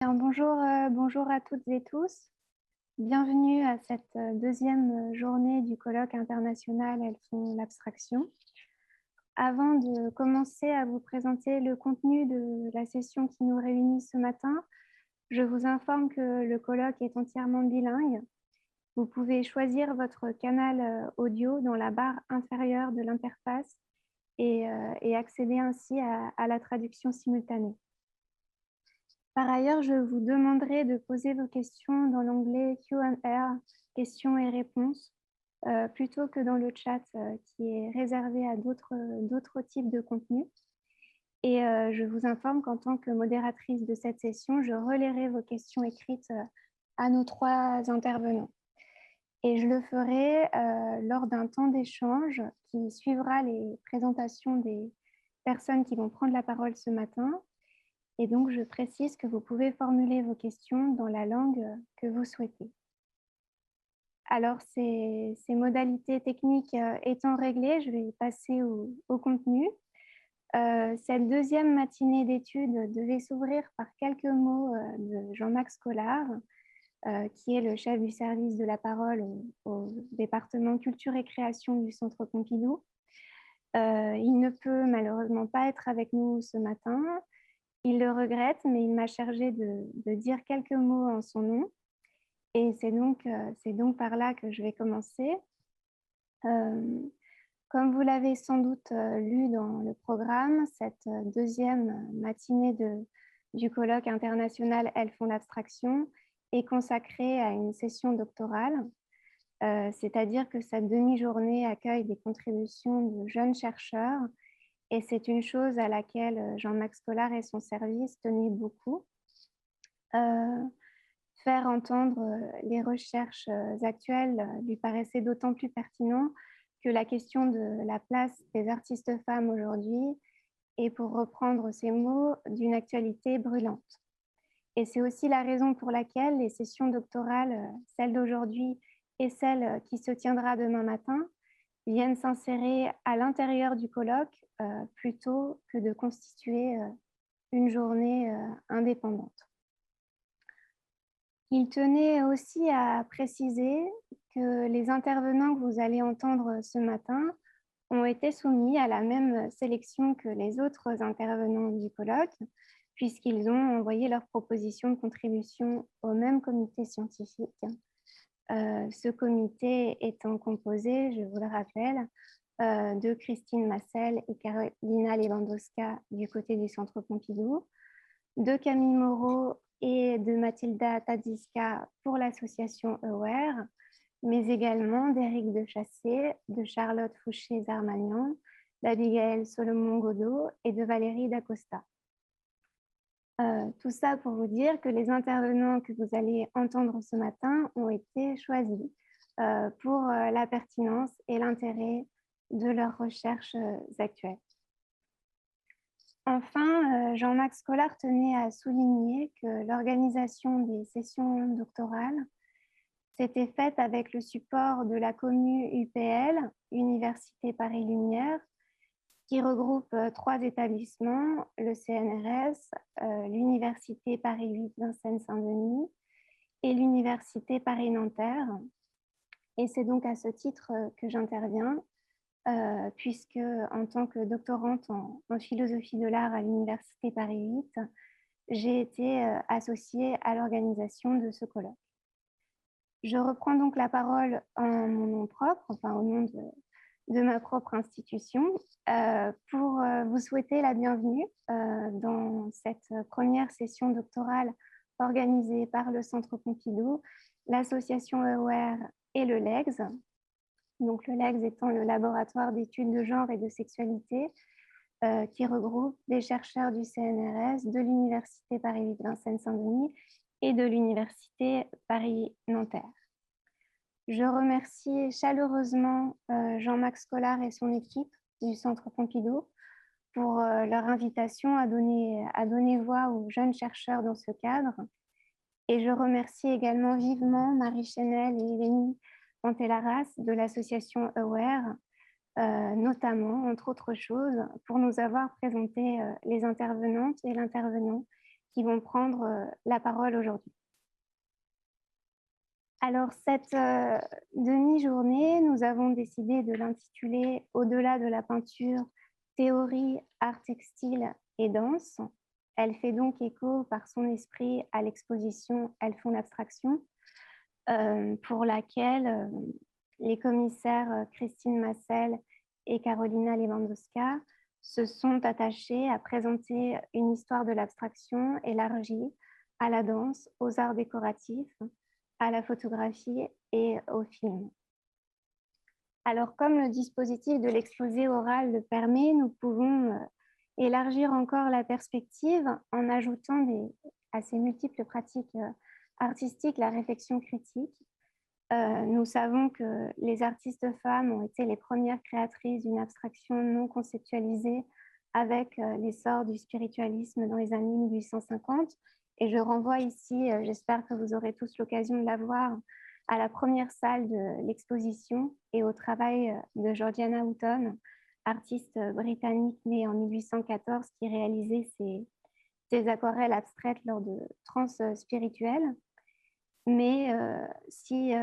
Bonjour à toutes et tous. Bienvenue à cette deuxième journée du colloque international Elles font l'abstraction. Avant de commencer à vous présenter le contenu de la session qui nous réunit ce matin, je vous informe que le colloque est entièrement bilingue. Vous pouvez choisir votre canal audio dans la barre inférieure de l'interface et accéder ainsi à la traduction simultanée. Par ailleurs, je vous demanderai de poser vos questions dans l'onglet Q&A, questions et réponses, plutôt que dans le chat qui est réservé à d'autres types de contenus. Et je vous informe qu'en tant que modératrice de cette session, je relayerai vos questions écrites à nos trois intervenants. Et je le ferai lors d'un temps d'échange qui suivra les présentations des personnes qui vont prendre la parole ce matin. Et donc, je précise que vous pouvez formuler vos questions dans la langue que vous souhaitez. Alors, ces modalités techniques étant réglées, je vais passer au contenu. Cette deuxième matinée d'études devait s'ouvrir par quelques mots de Jean-Max Collard, qui est le chef du service de la parole au département culture et création du Centre Pompidou. Il ne peut malheureusement pas être avec nous ce matin. Il le regrette, mais il m'a chargé de dire quelques mots en son nom. Et c'est donc par là que je vais commencer. Comme vous l'avez sans doute lu dans le programme, cette deuxième matinée du colloque international Elles font l'abstraction est consacrée à une session doctorale, c'est-à-dire que cette demi-journée accueille des contributions de jeunes chercheurs. Et c'est une chose à laquelle Jean-Max Collard et son service tenaient beaucoup. Faire entendre les recherches actuelles lui paraissait d'autant plus pertinent que la question de la place des artistes femmes aujourd'hui est, pour reprendre ces mots, d'une actualité brûlante. Et c'est aussi la raison pour laquelle les sessions doctorales, celle d'aujourd'hui et celle qui se tiendra demain matin, viennent s'insérer à l'intérieur du colloque plutôt que de constituer une journée indépendante. Il tenait aussi à préciser que les intervenants que vous allez entendre ce matin ont été soumis à la même sélection que les autres intervenants du colloque, puisqu'ils ont envoyé leurs propositions de contribution au même comité scientifique. Ce comité étant composé, je vous le rappelle, de Christine Massel et Carolina Lewandowska du côté du Centre Pompidou, de Camille Moreau et de Mathilda Tadzisca pour l'association Aware, mais également d'Éric Dechassé, de Charlotte Fouché-Zarmagnan, d'Abigail Solomon-Godot et de Valérie Dacosta. Tout ça pour vous dire que les intervenants que vous allez entendre ce matin ont été choisis pour la pertinence et l'intérêt de leurs recherches actuelles. Enfin, Jean-Max Collard tenait à souligner que l'organisation des sessions doctorales s'était faite avec le support de la commune UPL, Université Paris Lumière, qui regroupe trois établissements, le CNRS, l'Université Paris 8 Vincennes-Saint-Denis et l'Université Paris-Nanterre. Et c'est donc à ce titre que j'interviens, puisque en tant que doctorante en philosophie de l'art à l'Université Paris 8, j'ai été associée à l'organisation de ce colloque. Je reprends donc la parole en mon nom propre, enfin au nom de ma propre institution, pour vous souhaiter la bienvenue dans cette première session doctorale organisée par le Centre Pompidou, l'association Aware et le LEGS. Donc le LEGS étant le laboratoire d'études de genre et de sexualité qui regroupe des chercheurs du CNRS, de l'Université Paris 8 Vincennes-Saint-Denis et de l'Université Paris-Nanterre. Je remercie chaleureusement Jean-Max Collard et son équipe du Centre Pompidou pour leur invitation à donner voix aux jeunes chercheurs dans ce cadre. Et je remercie également vivement Marie Chenel et Eleni Pantellaras de l'association Aware, notamment, entre autres choses, pour nous avoir présenté les intervenantes et l'intervenant qui vont prendre la parole aujourd'hui. Alors, cette demi-journée, nous avons décidé de l'intituler Au-delà de la peinture, théorie, art textile et danse. Elle fait donc écho par son esprit à l'exposition Elles font l'abstraction, pour laquelle les commissaires Christine Massel et Carolina Lewandowska se sont attachés à présenter une histoire de l'abstraction élargie à la danse, aux arts décoratifs, à la photographie et au film. Alors, comme le dispositif de l'exposé oral le permet, nous pouvons élargir encore la perspective en ajoutant à ces multiples pratiques artistiques la réflexion critique. Nous savons que les artistes femmes ont été les premières créatrices d'une abstraction non conceptualisée avec l'essor du spiritualisme dans les années 1850. Et je renvoie ici, j'espère que vous aurez tous l'occasion de la voir, à la première salle de l'exposition et au travail de Georgiana Houghton, artiste britannique née en 1814 qui réalisait ses aquarelles abstraites lors de transes spirituelles. Mais si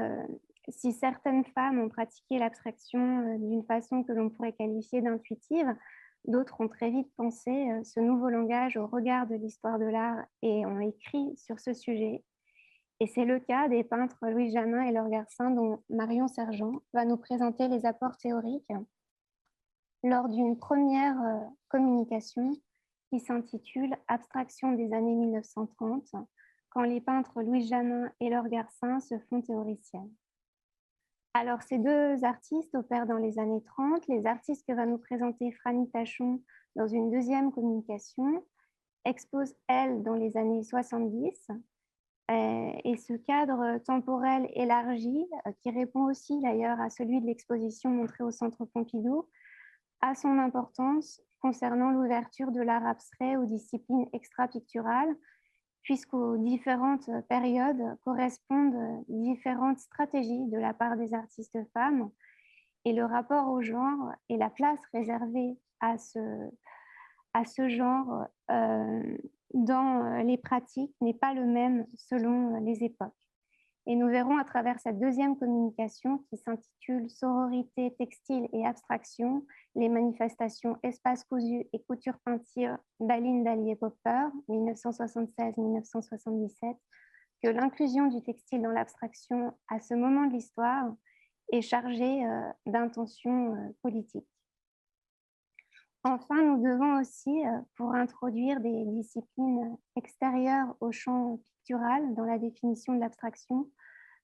certaines femmes ont pratiqué l'abstraction d'une façon que l'on pourrait qualifier d'intuitive, d'autres ont très vite pensé ce nouveau langage au regard de l'histoire de l'art et ont écrit sur ce sujet. Et c'est le cas des peintres Louis Janin et Laure Garcin, dont Marion Sergent va nous présenter les apports théoriques lors d'une première communication qui s'intitule « Abstraction des années 1930 », quand les peintres Louis Janin et Laure Garcin se font théoriciennes. Alors, ces deux artistes opèrent dans les années 30. Les artistes que va nous présenter Franny Tachon dans une deuxième communication exposent, elles, dans les années 70. Et ce cadre temporel élargi, qui répond aussi d'ailleurs à celui de l'exposition montrée au Centre Pompidou, a son importance concernant l'ouverture de l'art abstrait aux disciplines extra-picturales, puisqu'aux différentes périodes correspondent différentes stratégies de la part des artistes femmes, et le rapport au genre et la place réservée à ce genre dans les pratiques n'est pas le même selon les époques. Et nous verrons à travers cette deuxième communication qui s'intitule « Sororité, textile et abstraction, les manifestations espace cousu et couture peinture d'Aline Dallier-Popper, 1976-1977 », que l'inclusion du textile dans l'abstraction à ce moment de l'histoire est chargée d'intentions politiques. Enfin, nous devons aussi, pour introduire des disciplines extérieures au champ pictural dans la définition de l'abstraction,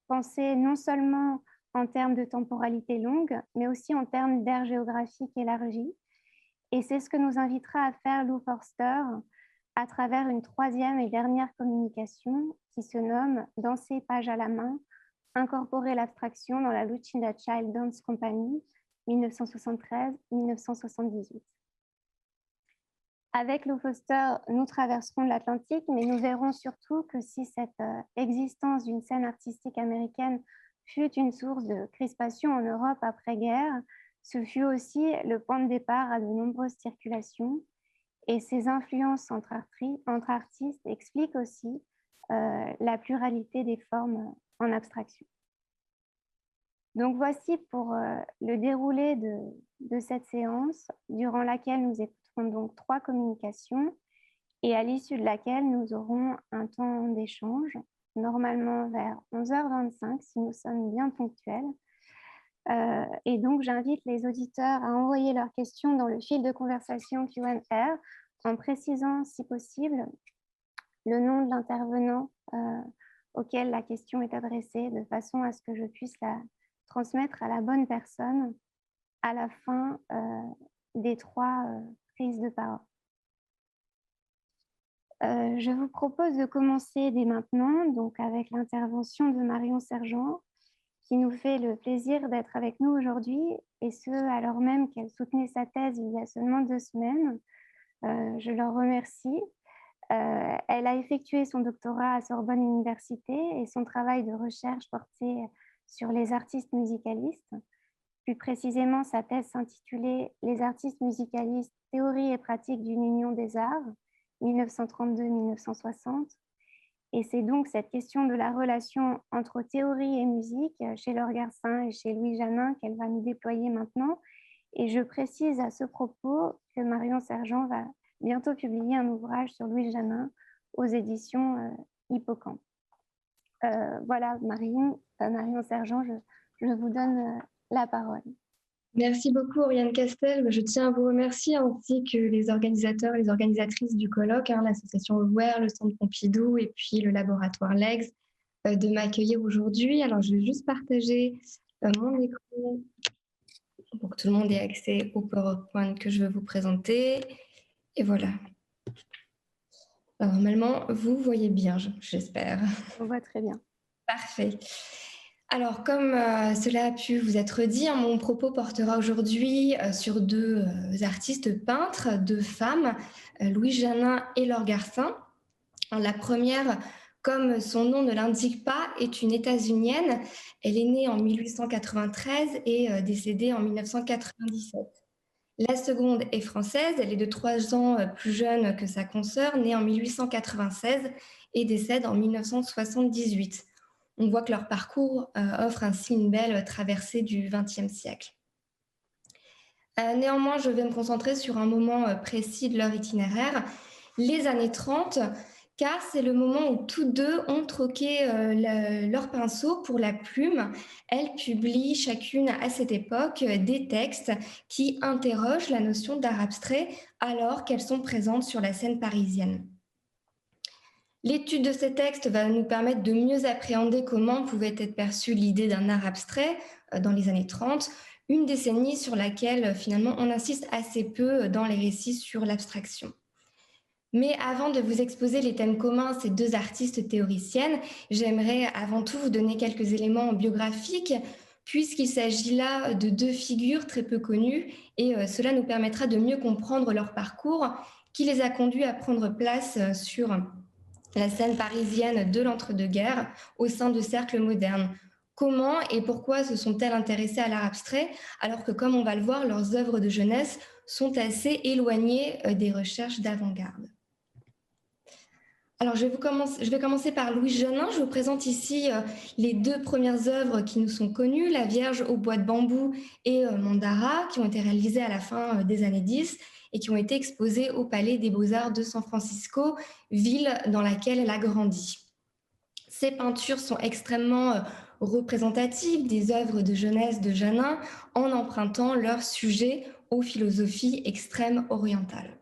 penser non seulement en termes de temporalité longue, mais aussi en termes d'aire géographique élargie. Et c'est ce que nous invitera à faire Lou Forster à travers une troisième et dernière communication qui se nomme « Danser page à la main, incorporer l'abstraction dans la Lucinda Child Dance Company, 1973-1978 ». Avec Lou Foster, nous traverserons l'Atlantique, mais nous verrons surtout que si cette existence d'une scène artistique américaine fut une source de crispation en Europe après-guerre, ce fut aussi le point de départ à de nombreuses circulations. Et ces influences entre artistes expliquent aussi la pluralité des formes en abstraction. Donc voici pour le déroulé de cette séance, durant laquelle nous écouterons donc 3 communications et à l'issue de laquelle nous aurons un temps d'échange, normalement vers 11h25 si nous sommes bien ponctuels. Et donc j'invite les auditeurs à envoyer leurs questions dans le fil de conversation Q&A en précisant si possible le nom de l'intervenant auquel la question est adressée, de façon à ce que je puisse la transmettre à la bonne personne à la fin des 3 prises de parole. Je vous propose de commencer dès maintenant, donc avec l'intervention de Marion Sergent, qui nous fait le plaisir d'être avec nous aujourd'hui, et ce, alors même qu'elle soutenait sa thèse il y a seulement 2 semaines. Je leur remercie. Elle a effectué son doctorat à Sorbonne Université et son travail de recherche portait sur les artistes musicalistes. Plus précisément, sa thèse s'intitulait « Les artistes musicalistes, théorie et pratique d'une union des arts, 1932-1960. Et c'est donc cette question de la relation entre théorie et musique chez Laure Garcin et chez Louis Janin qu'elle va nous déployer maintenant. Et je précise à ce propos que Marion Sergent va bientôt publier un ouvrage sur Louis Janin aux éditions Hippocampe. Voilà, Marion Sergent, je vous donne la parole. Merci beaucoup, Oriane Castel. Je tiens à vous remercier, ainsi que les organisateurs et les organisatrices du colloque, l'association Aware, le Centre Pompidou et puis le laboratoire LEGS, de m'accueillir aujourd'hui. Alors, je vais juste partager mon écran pour que tout le monde ait accès au PowerPoint que je vais vous présenter. Et voilà. Alors, normalement, vous voyez bien, j'espère. On voit très bien. Parfait. Alors, comme cela a pu vous être dit, mon propos portera aujourd'hui sur deux artistes peintres, deux femmes, Louis Janin et Laure Garcin. La première, comme son nom ne l'indique pas, est une États-Unienne. Elle est née en 1893 et décédée en 1997. La seconde est française. Elle est de 3 ans plus jeune que sa consoeur, née en 1896 et décède en 1978. On voit que leur parcours offre ainsi une belle traversée du XXe siècle. Néanmoins, je vais me concentrer sur un moment précis de leur itinéraire, les années 30, car c'est le moment où tous deux ont troqué leur pinceau pour la plume. Elles publient chacune à cette époque des textes qui interrogent la notion d'art abstrait alors qu'elles sont présentes sur la scène parisienne. L'étude de ces textes va nous permettre de mieux appréhender comment pouvait être perçue l'idée d'un art abstrait dans les années 30, une décennie sur laquelle finalement on insiste assez peu dans les récits sur l'abstraction. Mais avant de vous exposer les thèmes communs à ces deux artistes théoriciennes, j'aimerais avant tout vous donner quelques éléments biographiques, puisqu'il s'agit là de deux figures très peu connues, et cela nous permettra de mieux comprendre leur parcours qui les a conduits à prendre place sur la scène parisienne de l'entre-deux-guerres au sein de cercles modernes. Comment et pourquoi se sont-elles intéressées à l'art abstrait, alors que, comme on va le voir, leurs œuvres de jeunesse sont assez éloignées des recherches d'avant-garde. Alors, je vais commencer par Louis Janin. Je vous présente ici les deux premières œuvres qui nous sont connues, La Vierge au bois de bambou et Mandara, qui ont été réalisées à la fin des années 10 et qui ont été exposées au Palais des Beaux-Arts de San Francisco, ville dans laquelle elle a grandi. Ces peintures sont extrêmement représentatives des œuvres de jeunesse de Janin en empruntant leur sujet aux philosophies extrêmes orientales.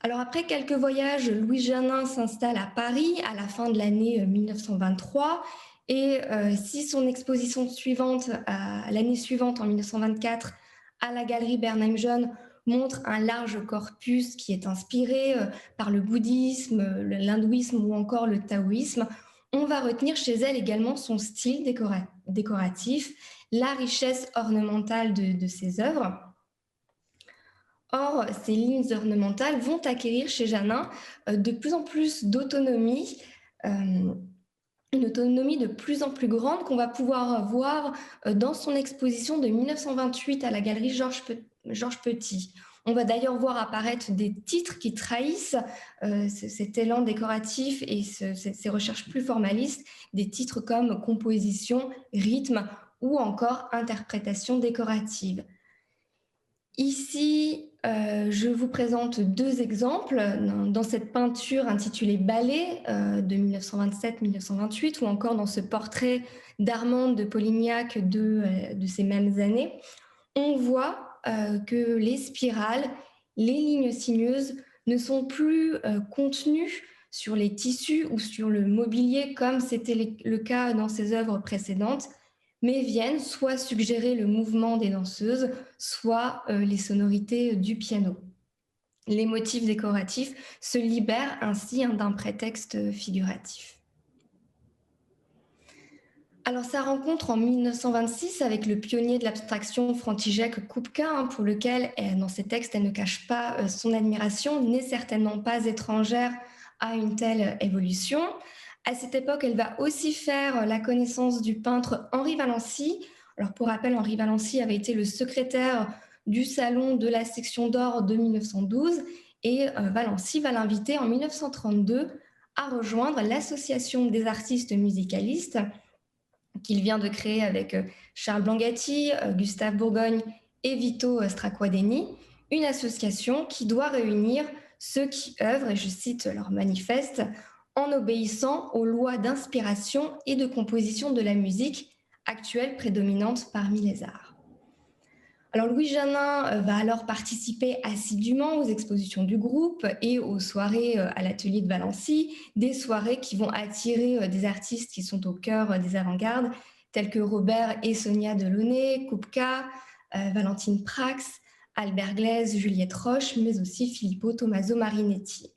Alors après quelques voyages, Louis Janin s'installe à Paris à la fin de l'année 1923 et si son exposition suivante, l'année suivante en 1924, à la galerie Bernheim-Jeune, montre un large corpus qui est inspiré par le bouddhisme, l'hindouisme ou encore le taoïsme, on va retenir chez elle également son style décoratif, la richesse ornementale de ses œuvres. Or, ces lignes ornementales vont acquérir chez Janin de plus en plus d'autonomie, une autonomie de plus en plus grande qu'on va pouvoir voir dans son exposition de 1928 à la galerie Georges Petit. On va d'ailleurs voir apparaître des titres qui trahissent cet élan décoratif et ces recherches plus formalistes, des titres comme composition, rythme ou encore interprétation décorative. Ici, je vous présente deux exemples dans cette peinture intitulée Ballet de 1927-1928 ou encore dans ce portrait d'Armande de Polignac de ces mêmes années. On voit que les spirales, les lignes sinueuses ne sont plus contenues sur les tissus ou sur le mobilier comme c'était le cas dans ces œuvres précédentes, mais viennent soit suggérer le mouvement des danseuses, soit les sonorités du piano. Les motifs décoratifs se libèrent ainsi d'un prétexte figuratif. Alors, sa rencontre en 1926 avec le pionnier de l'abstraction František Kupka, pour lequel, dans ses textes, elle ne cache pas son admiration, n'est certainement pas étrangère à une telle évolution. À cette époque, elle va aussi faire la connaissance du peintre Henri Valency. Alors, pour rappel, Henri Valency avait été le secrétaire du Salon de la Section d'Or de 1912 et Valency va l'inviter en 1932 à rejoindre l'association des artistes musicalistes qu'il vient de créer avec Charles Blangati, Gustave Bourgogne et Vito Stracquadeni, une association qui doit réunir ceux qui œuvrent, et je cite leur manifeste, en obéissant aux lois d'inspiration et de composition de la musique actuelle prédominante parmi les arts. Alors Louis Janin va alors participer assidûment aux expositions du groupe et aux soirées à l'atelier de Valency, des soirées qui vont attirer des artistes qui sont au cœur des avant-gardes, tels que Robert et Sonia Delaunay, Kupka, Valentine Prax, Albert Glaise, Juliette Roche, mais aussi Filippo Tommaso Marinetti.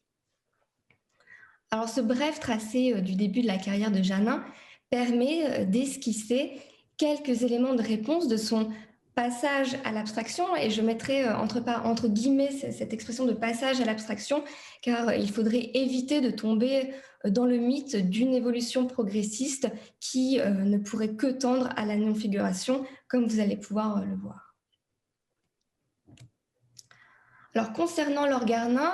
Alors ce bref tracé du début de la carrière de Janin permet d'esquisser quelques éléments de réponse de son passage à l'abstraction, et je mettrai entre guillemets cette expression de passage à l'abstraction, car il faudrait éviter de tomber dans le mythe d'une évolution progressiste qui ne pourrait que tendre à la non-figuration, comme vous allez pouvoir le voir. Alors concernant Laure Garcin,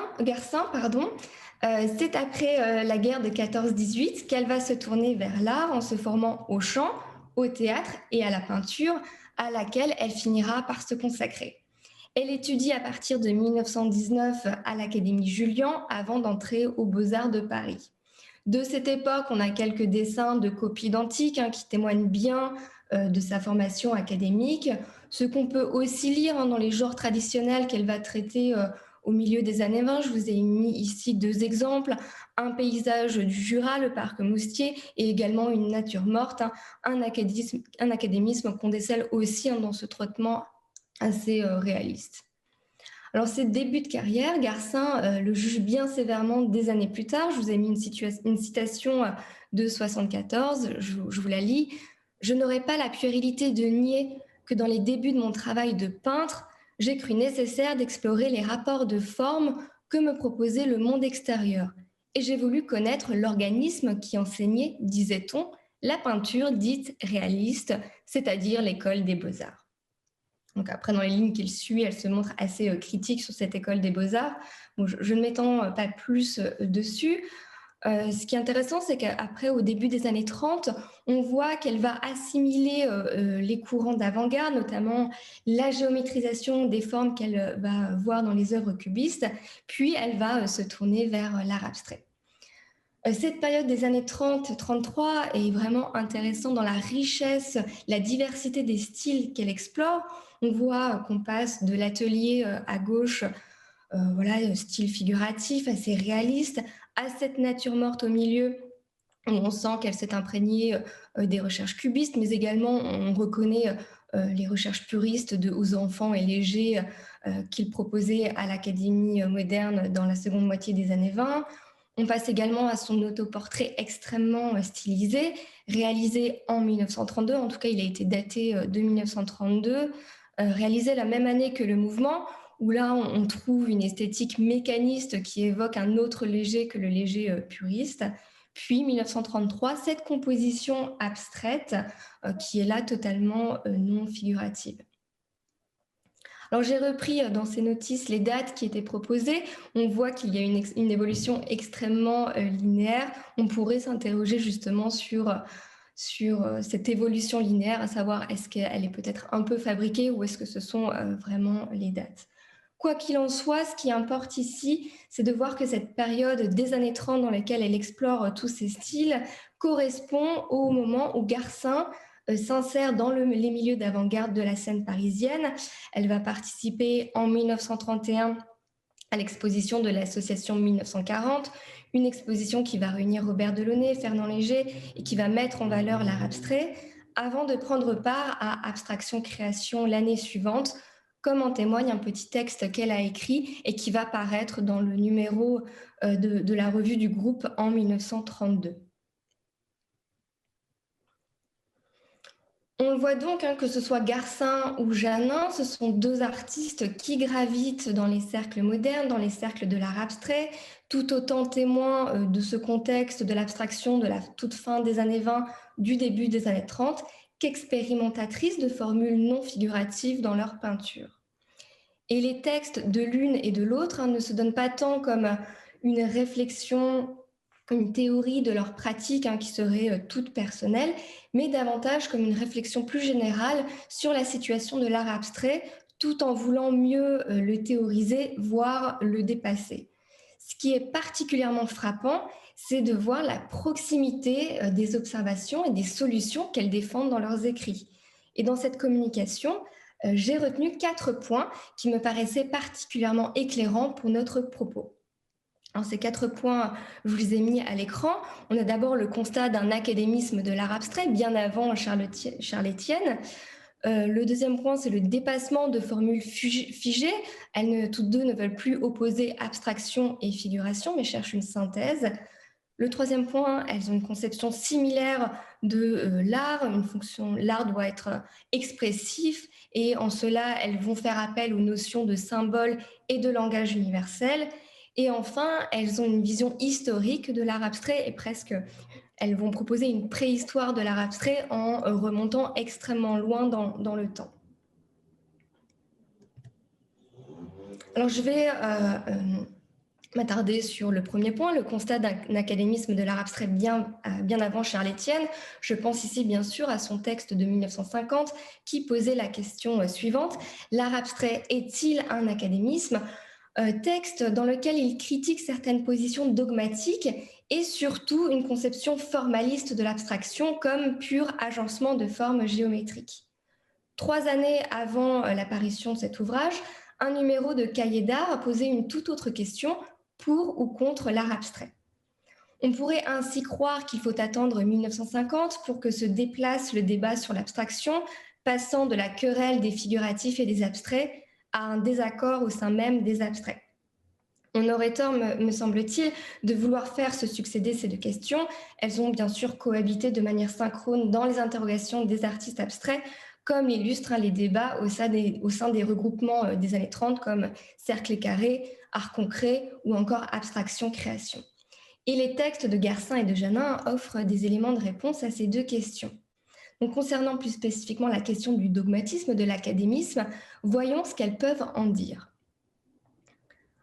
c'est après la guerre de 14-18 qu'elle va se tourner vers l'art en se formant au chant, au théâtre et à la peinture, à laquelle elle finira par se consacrer. Elle étudie à partir de 1919 à l'Académie Julian avant d'entrer aux Beaux-Arts de Paris. De cette époque, on a quelques dessins de copies d'antiques qui témoignent bien de sa formation académique. Ce qu'on peut aussi lire dans les genres traditionnels qu'elle va traiter au milieu des années 20. Je vous ai mis ici deux exemples, un paysage du Jura, le parc Moustier, et également une nature morte, un académisme qu'on décèle aussi dans ce traitement assez réaliste. Alors, ses débuts de carrière, Garcin le juge bien sévèrement des années plus tard. Je vous ai mis une citation de 74, je vous la lis. « Je n'aurais pas la puérilité de nier que dans les débuts de mon travail de peintre, j'ai cru nécessaire d'explorer les rapports de forme que me proposait le monde extérieur. Et j'ai voulu connaître l'organisme qui enseignait, disait-on, la peinture dite réaliste, c'est-à-dire l'école des beaux-arts. » Donc après, dans les lignes qu'il suit, elle se montre assez critique sur cette école des beaux-arts. Bon, je ne m'étends pas plus dessus. Ce qui est intéressant, c'est qu'après, au début des années 30, on voit qu'elle va assimiler les courants d'avant-garde, notamment la géométrisation des formes qu'elle va voir dans les œuvres cubistes, puis elle va se tourner vers l'art abstrait. Cette période des années 30-33 est vraiment intéressante dans la richesse, la diversité des styles qu'elle explore. On voit qu'on passe de l'atelier à gauche, voilà, style figuratif, assez réaliste, à cette nature morte au milieu, où on sent qu'elle s'est imprégnée des recherches cubistes, mais également on reconnaît les recherches puristes de Aux enfants et légers qu'il proposait à l'Académie moderne dans la seconde moitié des années 20. On passe également à son autoportrait extrêmement stylisé, réalisé en 1932, en tout cas il a été daté de 1932, réalisé la même année que le mouvement, où là on trouve une esthétique mécaniste qui évoque un autre léger que le léger puriste. Puis 1933, cette composition abstraite qui est là totalement non figurative. Alors j'ai repris dans ces notices les dates qui étaient proposées. On voit qu'il y a une évolution extrêmement linéaire. On pourrait s'interroger justement sur cette évolution linéaire, à savoir est-ce qu'elle est peut-être un peu fabriquée ou est-ce que ce sont vraiment les dates. Quoi qu'il en soit, ce qui importe ici, c'est de voir que cette période des années 30 dans laquelle elle explore tous ces styles correspond au moment où Garcin s'insère dans les milieux d'avant-garde de la scène parisienne. Elle va participer en 1931 à l'exposition de l'association 1940, une exposition qui va réunir Robert Delaunay, Fernand Léger et qui va mettre en valeur l'art abstrait, avant de prendre part à Abstraction Création l'année suivante, comme en témoigne un petit texte qu'elle a écrit et qui va paraître dans le numéro de la revue du groupe en 1932. On le voit donc, que ce soit Garcin ou Janin, ce sont deux artistes qui gravitent dans les cercles modernes, dans les cercles de l'art abstrait, tout autant témoins de ce contexte de l'abstraction de la toute fin des années 20, du début des années 30, qu'expérimentatrices de formules non figuratives dans leur peinture. Et les textes de l'une et de l'autre ne se donnent pas tant comme une réflexion, une théorie de leur pratique qui serait toute personnelle, mais davantage comme une réflexion plus générale sur la situation de l'art abstrait, tout en voulant mieux le théoriser, voire le dépasser. Ce qui est particulièrement frappant, c'est de voir la proximité des observations et des solutions qu'elles défendent dans leurs écrits. Et dans cette communication, j'ai retenu 4 points qui me paraissaient particulièrement éclairants pour notre propos. Alors, ces 4 points, je vous les ai mis à l'écran. On a d'abord le constat d'un académisme de l'art abstrait, bien avant Charles Estienne. Le deuxième point, c'est le dépassement de formules figées. Toutes deux ne veulent plus opposer abstraction et figuration, mais cherchent une synthèse. Le troisième point, elles ont une conception similaire de l'art. L'art doit être expressif, et en cela, elles vont faire appel aux notions de symbole et de langage universel. Et enfin, elles ont une vision historique de l'art abstrait et elles vont proposer une préhistoire de l'art abstrait en remontant extrêmement loin dans le temps. Alors, je vais m'attarder sur le premier point, le constat d'un académisme de l'art abstrait bien avant Charles Estienne. Je pense ici bien sûr à son texte de 1950 qui posait la question suivante: l'art abstrait est-il un académisme ? Texte dans lequel il critique certaines positions dogmatiques et surtout une conception formaliste de l'abstraction comme pur agencement de formes géométriques. 3 années avant l'apparition de cet ouvrage, un numéro de Cahiers d'art a posé une toute autre question: pour ou contre l'art abstrait. On pourrait ainsi croire qu'il faut attendre 1950 pour que se déplace le débat sur l'abstraction, passant de la querelle des figuratifs et des abstraits à un désaccord au sein même des abstraits. On aurait tort, me semble-t-il, de vouloir faire se succéder ces deux questions. Elles ont bien sûr cohabité de manière synchrone dans les interrogations des artistes abstraits, comme l'illustrent les débats au sein des regroupements des années 30, comme Cercle et Carré, Art concret ou encore Abstraction-Création. Et les textes de Garcin et de Janin offrent des éléments de réponse à ces deux questions. Donc, concernant plus spécifiquement la question du dogmatisme, de l'académisme, voyons ce qu'elles peuvent en dire.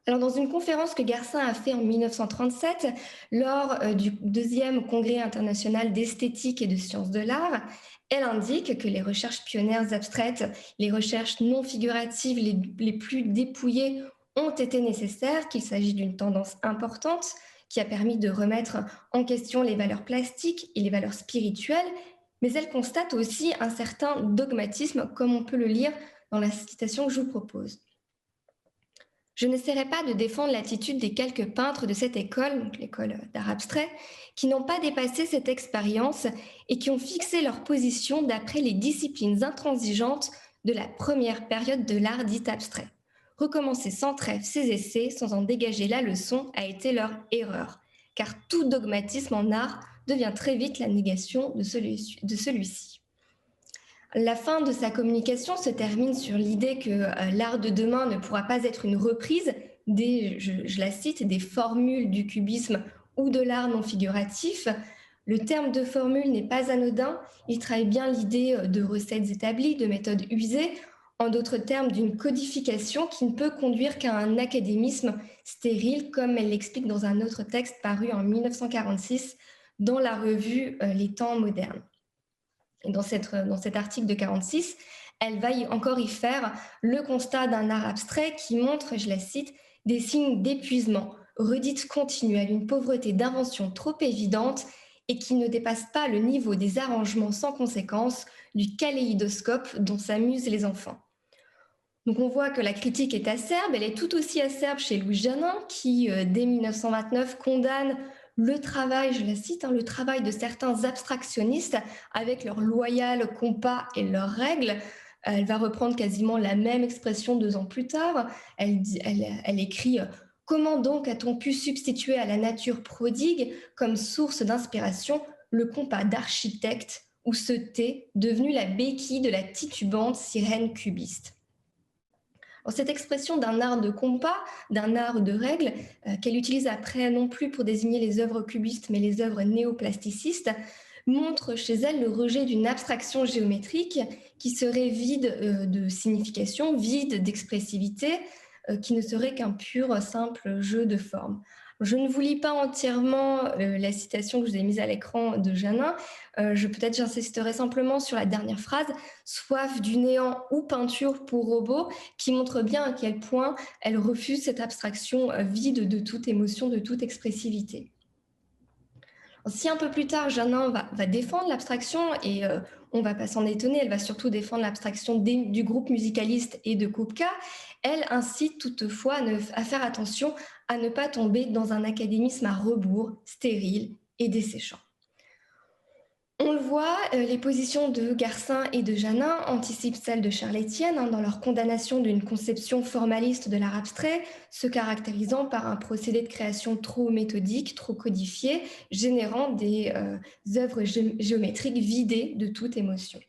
Alors, dans une conférence que Garcin a fait en 1937, lors du deuxième congrès international d'esthétique et de sciences de l'art, elle indique que les recherches pionnières abstraites, les recherches non figuratives les plus dépouillées ont été nécessaires, qu'il s'agit d'une tendance importante qui a permis de remettre en question les valeurs plastiques et les valeurs spirituelles, mais elle constate aussi un certain dogmatisme, comme on peut le lire dans la citation que je vous propose. Je n'essaierai pas de défendre l'attitude des quelques peintres de cette école, donc l'école d'art abstrait, qui n'ont pas dépassé cette expérience et qui ont fixé leur position d'après les disciplines intransigeantes de la première période de l'art dit abstrait. Recommencer sans trêve ces essais sans en dégager la leçon a été leur erreur, car tout dogmatisme en art devient très vite la négation de celui-ci. La fin de sa communication se termine sur l'idée que l'art de demain ne pourra pas être une reprise je la cite, des formules du cubisme ou de l'art non figuratif. Le terme de formule n'est pas anodin, il trahit bien l'idée de recettes établies, de méthodes usées, en d'autres termes d'une codification qui ne peut conduire qu'à un académisme stérile, comme elle l'explique dans un autre texte paru en 1946 dans la revue Les Temps modernes. Et dans cet article de 46, elle va encore y faire le constat d'un art abstrait qui montre, je la cite, des signes d'épuisement, redites continuelles, une pauvreté d'invention trop évidente et qui ne dépasse pas le niveau des arrangements sans conséquence du kaléidoscope dont s'amusent les enfants. Donc on voit que la critique est acerbe, elle est tout aussi acerbe chez Louis Janin qui, dès 1929, condamne le travail, je la cite, le travail de certains abstractionnistes avec leur loyal compas et leurs règles. Elle va reprendre quasiment la même expression 2 ans plus tard. Elle écrit « Comment donc a-t-on pu substituer à la nature prodigue comme source d'inspiration le compas d'architecte ou ce thé devenu la béquille de la titubante sirène cubiste ?» Cette expression d'un art de compas, d'un art de règles, qu'elle utilise après non plus pour désigner les œuvres cubistes, mais les œuvres néoplasticistes, montre chez elle le rejet d'une abstraction géométrique qui serait vide de signification, vide d'expressivité, qui ne serait qu'un pur, simple jeu de forme. Je ne vous lis pas entièrement la citation que je vous ai mise à l'écran de Janin. Peut-être j'insisterai simplement sur la dernière phrase, soif du néant ou peinture pour robot, qui montre bien à quel point elle refuse cette abstraction vide de toute émotion, de toute expressivité. Si un peu plus tard, Janin va défendre l'abstraction, et on ne va pas s'en étonner, elle va surtout défendre l'abstraction du groupe musicaliste et de Kupka, elle incite toutefois à faire attention à ne pas tomber dans un académisme à rebours, stérile et desséchant. On le voit, les positions de Garcin et de Janin anticipent celles de Charles Estienne dans leur condamnation d'une conception formaliste de l'art abstrait, se caractérisant par un procédé de création trop méthodique, trop codifié, générant des œuvres géométriques vidées de toute émotion.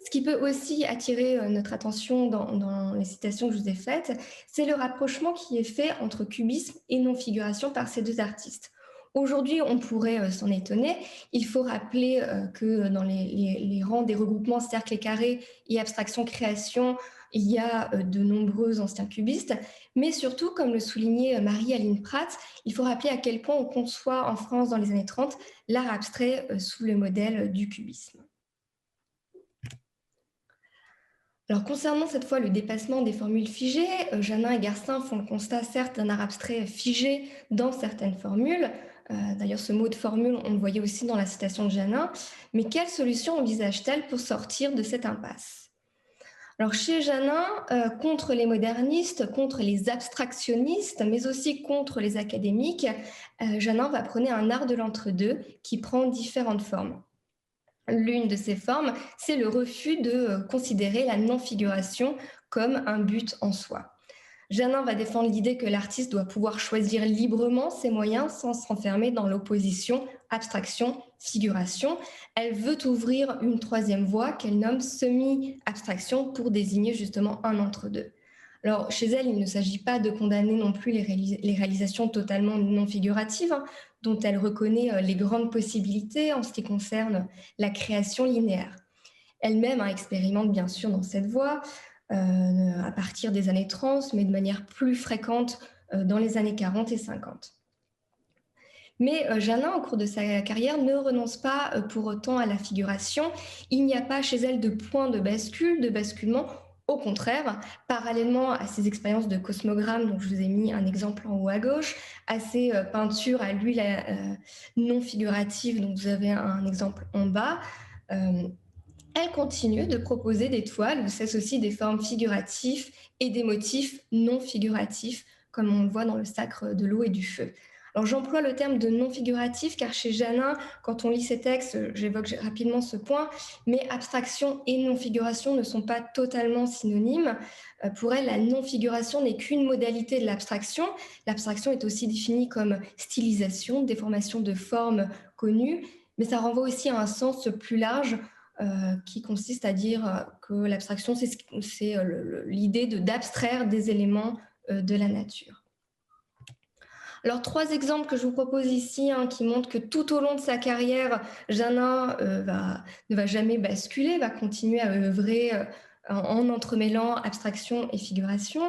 Ce qui peut aussi attirer notre attention dans les citations que je vous ai faites, c'est le rapprochement qui est fait entre cubisme et non-figuration par ces deux artistes. Aujourd'hui, on pourrait s'en étonner. Il faut rappeler que dans les rangs des regroupements cercles et carrés et abstraction-création, il y a de nombreux anciens cubistes, mais surtout, comme le soulignait Marie-Aline Pratt, il faut rappeler à quel point on conçoit en France dans les années 30 l'art abstrait sous le modèle du cubisme. Alors, concernant cette fois le dépassement des formules figées, Janin et Garcin font le constat certes d'un art abstrait figé dans certaines formules. D'ailleurs, ce mot de formule, on le voyait aussi dans la citation de Janin. Mais quelle solution envisage-t-elle pour sortir de cette impasse? Alors, chez Janin, contre les modernistes, contre les abstractionnistes, mais aussi contre les académiques, Janin va prôner un art de l'entre-deux qui prend différentes formes. L'une de ces formes, c'est le refus de considérer la non-figuration comme un but en soi. Janin va défendre l'idée que l'artiste doit pouvoir choisir librement ses moyens sans s'enfermer dans l'opposition abstraction-figuration. Elle veut ouvrir une troisième voie qu'elle nomme semi-abstraction pour désigner justement un entre-deux. Alors, chez elle, il ne s'agit pas de condamner non plus les réalisations totalement non figuratives, dont elle reconnaît les grandes possibilités en ce qui concerne la création linéaire. Elle-même expérimente bien sûr dans cette voie à partir des années 30, mais de manière plus fréquente dans les années 40 et 50. Mais Janin, au cours de sa carrière, ne renonce pas pour autant à la figuration. Il n'y a pas chez elle de point de bascule, de basculement. Au contraire, parallèlement à ses expériences de cosmogramme, dont je vous ai mis un exemple en haut à gauche, à ses peintures à l'huile non figurative, dont vous avez un exemple en bas, elle continue de proposer des toiles où s'associent des formes figuratives et des motifs non figuratifs, comme on le voit dans le Sacre de l'eau et du feu. Alors j'emploie le terme de non figuratif car chez Janin, quand on lit ses textes, j'évoque rapidement ce point, mais abstraction et non-figuration ne sont pas totalement synonymes. Pour elle, la non-figuration n'est qu'une modalité de l'abstraction. L'abstraction est aussi définie comme stylisation, déformation de formes connues, mais ça renvoie aussi à un sens plus large qui consiste à dire que l'abstraction, c'est l'idée d'abstraire des éléments de la nature. Alors, 3 exemples que je vous propose ici qui montrent que tout au long de sa carrière, Janin ne va jamais basculer, va continuer à œuvrer en entremêlant abstraction et figuration.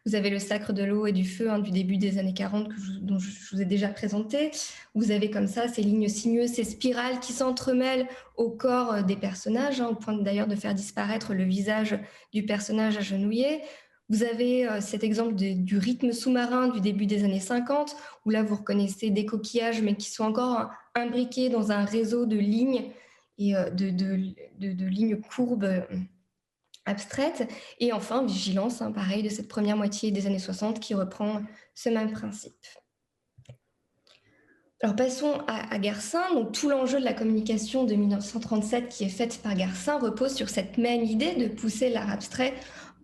Vous avez le Sacre de l'eau et du feu du début des années 40 dont je vous ai déjà présenté. Vous avez comme ça ces lignes sinueuses, ces spirales qui s'entremêlent au corps des personnages, au point d'ailleurs de faire disparaître le visage du personnage agenouillé. Vous avez cet exemple du rythme sous-marin du début des années 50, où là, vous reconnaissez des coquillages, mais qui sont encore imbriqués dans un réseau de lignes et de lignes courbes abstraites. Et enfin, Vigilance, pareil, de cette première moitié des années 60, qui reprend ce même principe. Alors passons à Garcin. Donc, tout l'enjeu de la communication de 1937 qui est faite par Garcin repose sur cette même idée de pousser l'art abstrait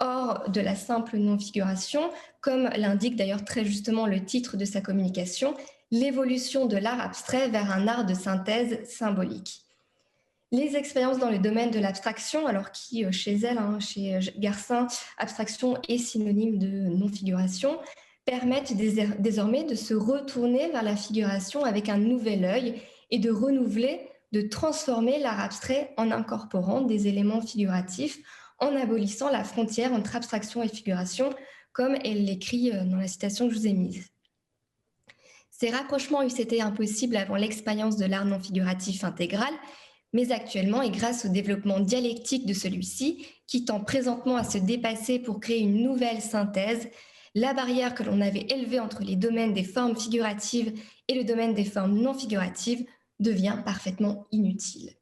hors de la simple non-figuration, comme l'indique d'ailleurs très justement le titre de sa communication, l'évolution de l'art abstrait vers un art de synthèse symbolique. Les expériences dans le domaine de l'abstraction, alors qui chez elle, chez Garcin, abstraction est synonyme de non-figuration, permettent désormais de se retourner vers la figuration avec un nouvel œil et de renouveler de transformer l'art abstrait en incorporant des éléments figuratifs, en abolissant la frontière entre abstraction et figuration, comme elle l'écrit dans la citation que je vous ai mise. Ces rapprochements eussent été impossibles avant l'expérience de l'art non figuratif intégral, mais actuellement, et grâce au développement dialectique de celui-ci, qui tend présentement à se dépasser pour créer une nouvelle synthèse, la barrière que l'on avait élevée entre les domaines des formes figuratives et le domaine des formes non figuratives devient parfaitement inutile.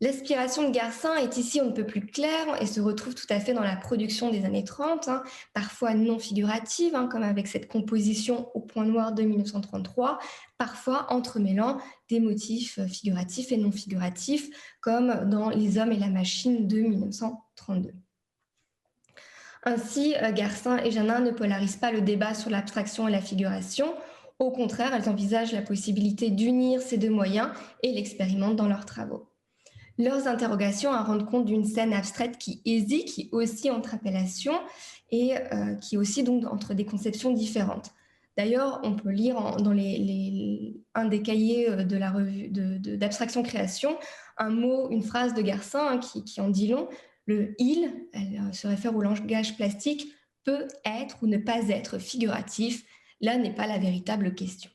L'aspiration de Garcin est ici on ne peut plus claire et se retrouve tout à fait dans la production des années 30, parfois non figurative, comme avec cette composition au point noir de 1933, parfois entremêlant des motifs figuratifs et non figuratifs, comme dans Les hommes et la machine de 1932. Ainsi, Garcin et Janin ne polarisent pas le débat sur l'abstraction et la figuration. Au contraire, elles envisagent la possibilité d'unir ces deux moyens et l'expérimentent dans leurs travaux. Leurs interrogations à rendre compte d'une scène abstraite qui hésite, qui oscille entre appellations et qui oscille donc entre des conceptions différentes. D'ailleurs, on peut lire dans un des cahiers de la revue d'Abstraction Création un mot, une phrase de Garcin qui en dit long. Le « il », elle se réfère au langage plastique, peut être ou ne pas être figuratif. Là n'est pas la véritable question.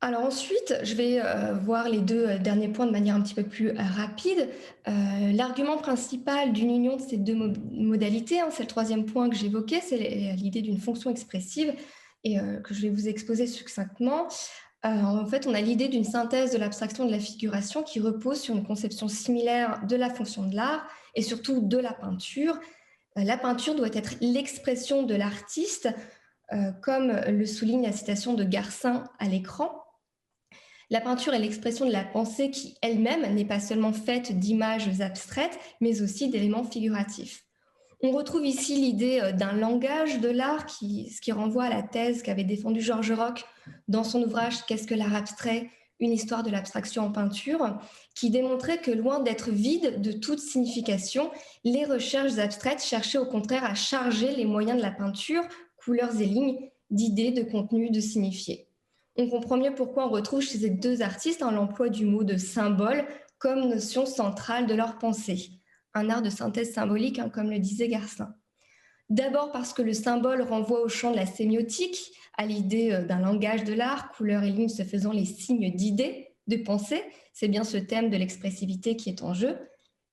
Alors ensuite, je vais voir les deux derniers points de manière un petit peu plus rapide. L'argument principal d'une union de ces deux modalités, c'est le troisième point que j'évoquais, c'est l'idée d'une fonction expressive et que je vais vous exposer succinctement. En fait, on a l'idée d'une synthèse de l'abstraction de la figuration qui repose sur une conception similaire de la fonction de l'art et surtout de la peinture. La peinture doit être l'expression de l'artiste, comme le souligne la citation de Garcin à l'écran. La peinture est l'expression de la pensée qui elle-même n'est pas seulement faite d'images abstraites, mais aussi d'éléments figuratifs. On retrouve ici l'idée d'un langage de l'art, ce qui renvoie à la thèse qu'avait défendue Georges Roch dans son ouvrage « Qu'est-ce que l'art abstrait ? Une histoire de l'abstraction en peinture », qui démontrait que loin d'être vide de toute signification, les recherches abstraites cherchaient au contraire à charger les moyens de la peinture, couleurs et lignes, d'idées, de contenu, de signifier. On comprend mieux pourquoi on retrouve chez ces deux artistes l'emploi du mot de symbole comme notion centrale de leur pensée. Un art de synthèse symbolique, comme le disait Garcin. D'abord parce que le symbole renvoie au champ de la sémiotique, à l'idée d'un langage de l'art, couleurs et lignes se faisant les signes d'idées, de pensée. C'est bien ce thème de l'expressivité qui est en jeu.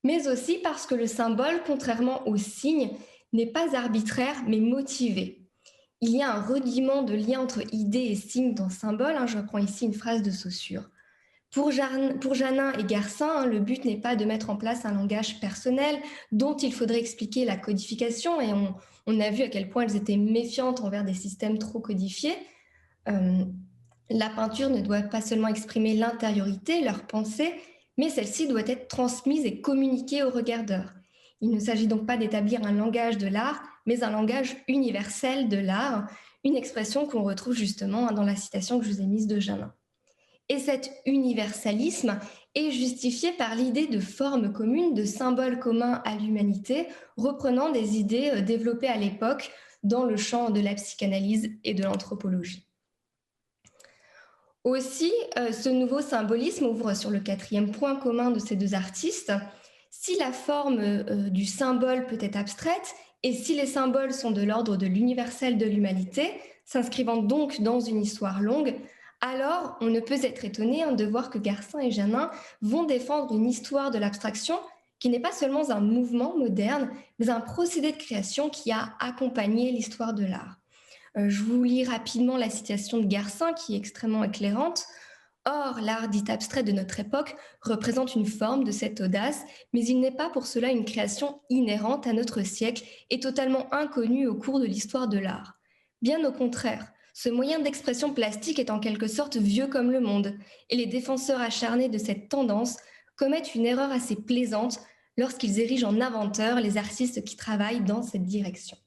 Mais aussi parce que le symbole, contrairement au signe, n'est pas arbitraire, mais motivé. Il y a un rudiment de lien entre idées et signes dans symbole. Je reprends ici une phrase de Saussure. Pour Janin et Garcin, le but n'est pas de mettre en place un langage personnel dont il faudrait expliquer la codification, et on a vu à quel point elles étaient méfiantes envers des systèmes trop codifiés. La peinture ne doit pas seulement exprimer l'intériorité, leur pensée, mais celle-ci doit être transmise et communiquée aux regardeurs. Il ne s'agit donc pas d'établir un langage de l'art, mais un langage universel de l'art, une expression qu'on retrouve justement dans la citation que je vous ai mise de Janin. Et cet universalisme est justifié par l'idée de forme commune, de symbole commun à l'humanité, reprenant des idées développées à l'époque dans le champ de la psychanalyse et de l'anthropologie. Aussi, ce nouveau symbolisme ouvre sur le quatrième point commun de ces deux artistes. Si la forme du symbole peut être abstraite, et si les symboles sont de l'ordre de l'universel de l'humanité, s'inscrivant donc dans une histoire longue, alors on ne peut être étonné de voir que Garcin et Janin vont défendre une histoire de l'abstraction qui n'est pas seulement un mouvement moderne, mais un procédé de création qui a accompagné l'histoire de l'art. Je vous lis rapidement la citation de Garcin qui est extrêmement éclairante. Or, l'art dit abstrait de notre époque représente une forme de cette audace, mais il n'est pas pour cela une création inhérente à notre siècle et totalement inconnue au cours de l'histoire de l'art. Bien au contraire, ce moyen d'expression plastique est en quelque sorte vieux comme le monde, et les défenseurs acharnés de cette tendance commettent une erreur assez plaisante lorsqu'ils érigent en inventeurs les artistes qui travaillent dans cette direction.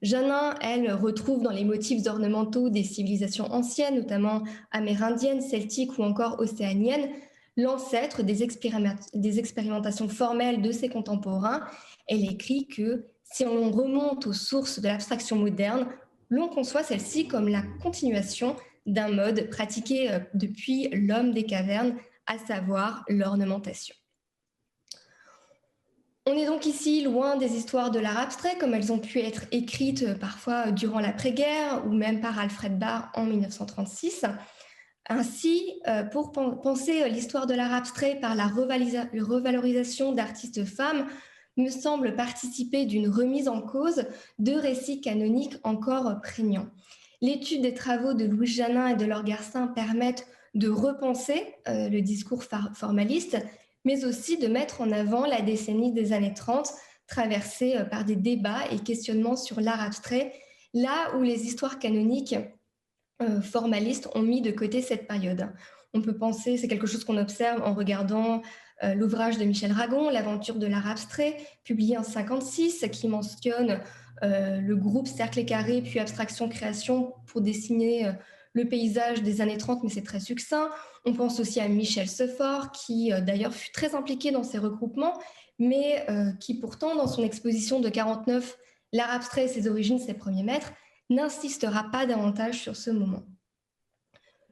Janin, elle, retrouve dans les motifs ornementaux des civilisations anciennes, notamment amérindiennes, celtiques ou encore océaniennes, l'ancêtre des expérimentations formelles de ses contemporains. Elle écrit que si on remonte aux sources de l'abstraction moderne, l'on conçoit celle-ci comme la continuation d'un mode pratiqué depuis l'homme des cavernes, à savoir l'ornementation. On est donc ici loin des histoires de l'art abstrait comme elles ont pu être écrites parfois durant l'après-guerre ou même par Alfred Barr en 1936. Ainsi, pour penser l'histoire de l'art abstrait par la revalorisation d'artistes femmes me semble participer d'une remise en cause de récits canoniques encore prégnants. L'étude des travaux de Louise Janin et de Laure Garcin permettent de repenser le discours formaliste, mais aussi de mettre en avant la décennie des années 30, traversée par des débats et questionnements sur l'art abstrait, là où les histoires canoniques formalistes ont mis de côté cette période. On peut penser, c'est quelque chose qu'on observe en regardant l'ouvrage de Michel Ragon, L'aventure de l'art abstrait, publié en 1956, qui mentionne le groupe Cercle et Carré, puis Abstraction Création, pour dessiner le paysage des années 30, mais c'est très succinct. On pense aussi à Michel Seuphor, qui d'ailleurs fut très impliqué dans ces regroupements, mais qui pourtant, dans son exposition de 49, L'art abstrait et ses origines, ses premiers maîtres, n'insistera pas davantage sur ce moment.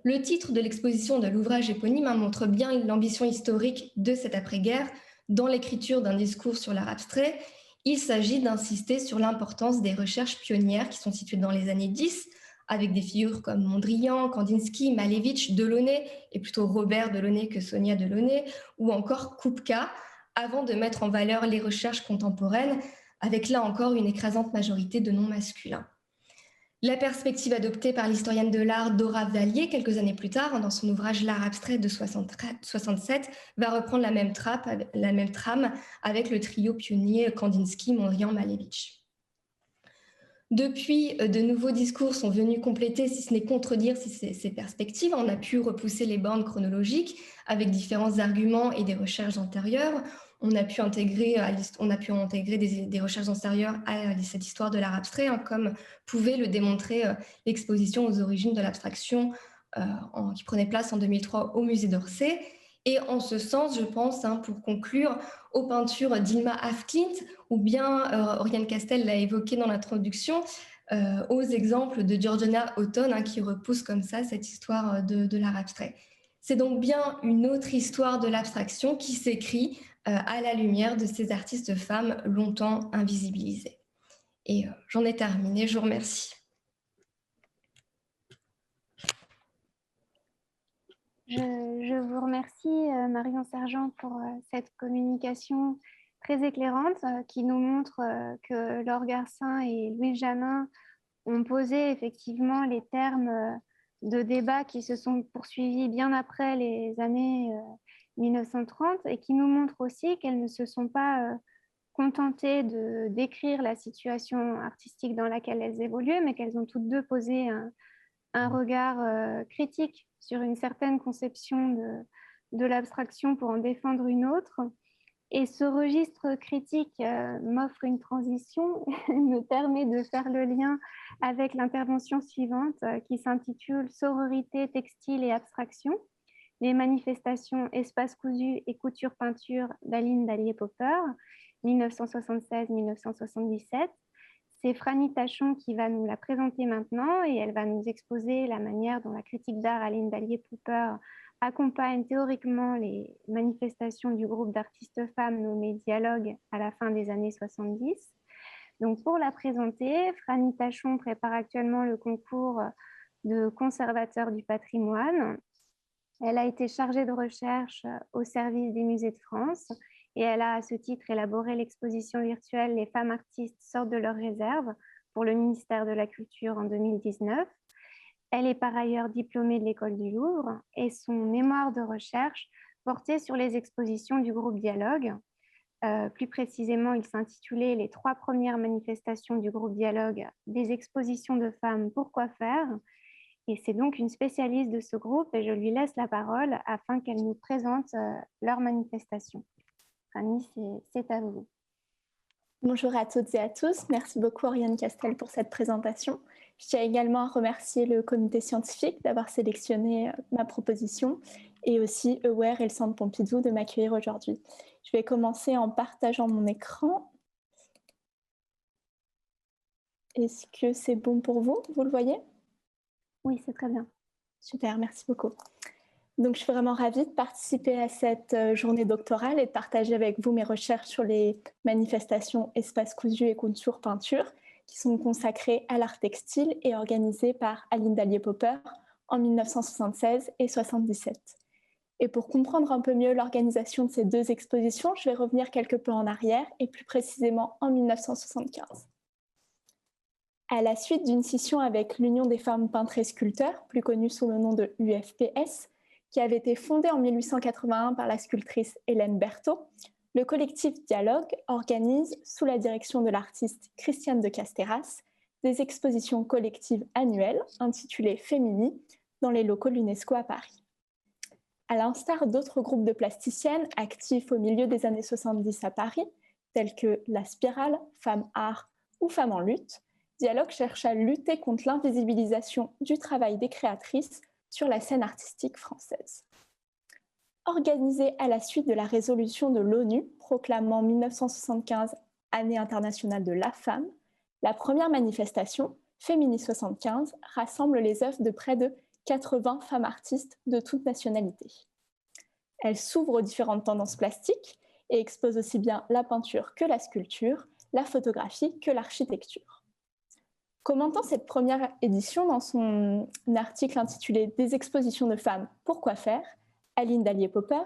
Le titre de l'exposition de l'ouvrage éponyme montre bien l'ambition historique de cette après-guerre dans l'écriture d'un discours sur l'art abstrait. Il s'agit d'insister sur l'importance des recherches pionnières qui sont situées dans les années 10, avec des figures comme Mondrian, Kandinsky, Malevich, Delaunay, et plutôt Robert Delaunay que Sonia Delaunay, ou encore Kupka, avant de mettre en valeur les recherches contemporaines, avec là encore une écrasante majorité de noms masculins. La perspective adoptée par l'historienne de l'art Dora Valier quelques années plus tard, dans son ouvrage L'art abstrait de 67, va reprendre la même trame avec le trio pionnier Kandinsky, Mondrian, Malevich. Depuis, de nouveaux discours sont venus compléter, si ce n'est contredire ces perspectives. On a pu repousser les bornes chronologiques avec différents arguments et des recherches antérieures. On a pu intégrer des recherches antérieures à cette histoire de l'art abstrait, comme pouvait le démontrer l'exposition aux origines de l'abstraction qui prenait place en 2003 au musée d'Orsay. Et en ce sens, je pense, pour conclure, aux peintures d'Ilma Afklint, ou bien, Oriane Castel l'a évoqué dans l'introduction, aux exemples de Georgina Houghton, qui repousse comme ça cette histoire de l'art abstrait. C'est donc bien une autre histoire de l'abstraction qui s'écrit à la lumière de ces artistes femmes longtemps invisibilisées. Et j'en ai terminé, je vous remercie. Je vous remercie, Marion Sergent, pour cette communication très éclairante qui nous montre que Laure Garcin et Louise Janin ont posé effectivement les termes de débat qui se sont poursuivis bien après les années 1930 et qui nous montrent aussi qu'elles ne se sont pas contentées de décrire la situation artistique dans laquelle elles évoluaient, mais qu'elles ont toutes deux posé un regard critique sur une certaine conception de l'abstraction pour en défendre une autre. Et ce registre critique m'offre une transition, me permet de faire le lien avec l'intervention suivante qui s'intitule Sororité, textile et abstraction, les manifestations Espace cousu et couture-peinture d'Aline Dallier-Popper, 1976-1977. C'est Franny Tachon qui va nous la présenter maintenant et elle va nous exposer la manière dont la critique d'art Aline Dallier-Popper accompagne théoriquement les manifestations du groupe d'artistes femmes nommé Dialogue à la fin des années 70. Donc pour la présenter, Franny Tachon prépare actuellement le concours de conservateur du patrimoine. Elle a été chargée de recherche au service des musées de France et elle a à ce titre élaboré l'exposition virtuelle Les femmes artistes sortent de leurs réserves pour le ministère de la Culture en 2019. Elle est par ailleurs diplômée de l'École du Louvre et son mémoire de recherche portait sur les expositions du groupe Dialogue. Plus précisément, il s'intitulait Les 3 premières manifestations du groupe Dialogue, des expositions de femmes, pourquoi faire? Et c'est donc une spécialiste de ce groupe et je lui laisse la parole afin qu'elle nous présente leur manifestation. Fanny, c'est à vous. Bonjour à toutes et à tous. Merci beaucoup Oriane Castel pour cette présentation. Je tiens également à remercier le comité scientifique d'avoir sélectionné ma proposition et aussi Aware et le Centre Pompidou de m'accueillir aujourd'hui. Je vais commencer en partageant mon écran. Est-ce que c'est bon pour vous? Vous le voyez? Oui, c'est très bien. Super, merci beaucoup. Donc, je suis vraiment ravie de participer à cette journée doctorale et de partager avec vous mes recherches sur les manifestations espace cousu et couture peinture qui sont consacrées à l'art textile et organisées par Aline Dallier-Popper en 1976 et 1977. Et pour comprendre un peu mieux l'organisation de ces deux expositions, je vais revenir quelque peu en arrière et plus précisément en 1975. À la suite d'une scission avec l'Union des femmes peintres et sculpteurs, plus connue sous le nom de UFPS, qui avait été fondée en 1881 par la sculptrice Hélène Berthaud, le collectif Dialogue organise, sous la direction de l'artiste Christiane de Casteras, des expositions collectives annuelles intitulées Fémini dans les locaux de l'UNESCO à Paris. À l'instar d'autres groupes de plasticiennes actifs au milieu des années 70 à Paris, tels que La Spirale, Femmes Art ou Femmes en lutte, Dialogue cherche à lutter contre l'invisibilisation du travail des créatrices sur la scène artistique française. Organisée à la suite de la résolution de l'ONU proclamant 1975 Année internationale de la femme, la première manifestation, Fémini 75, rassemble les œuvres de près de 80 femmes artistes de toutes nationalités. Elle s'ouvre aux différentes tendances plastiques et expose aussi bien la peinture que la sculpture, la photographie que l'architecture. Commentant cette première édition dans son article intitulé « Des expositions de femmes, pourquoi faire ?», Aline Dallier-Popper,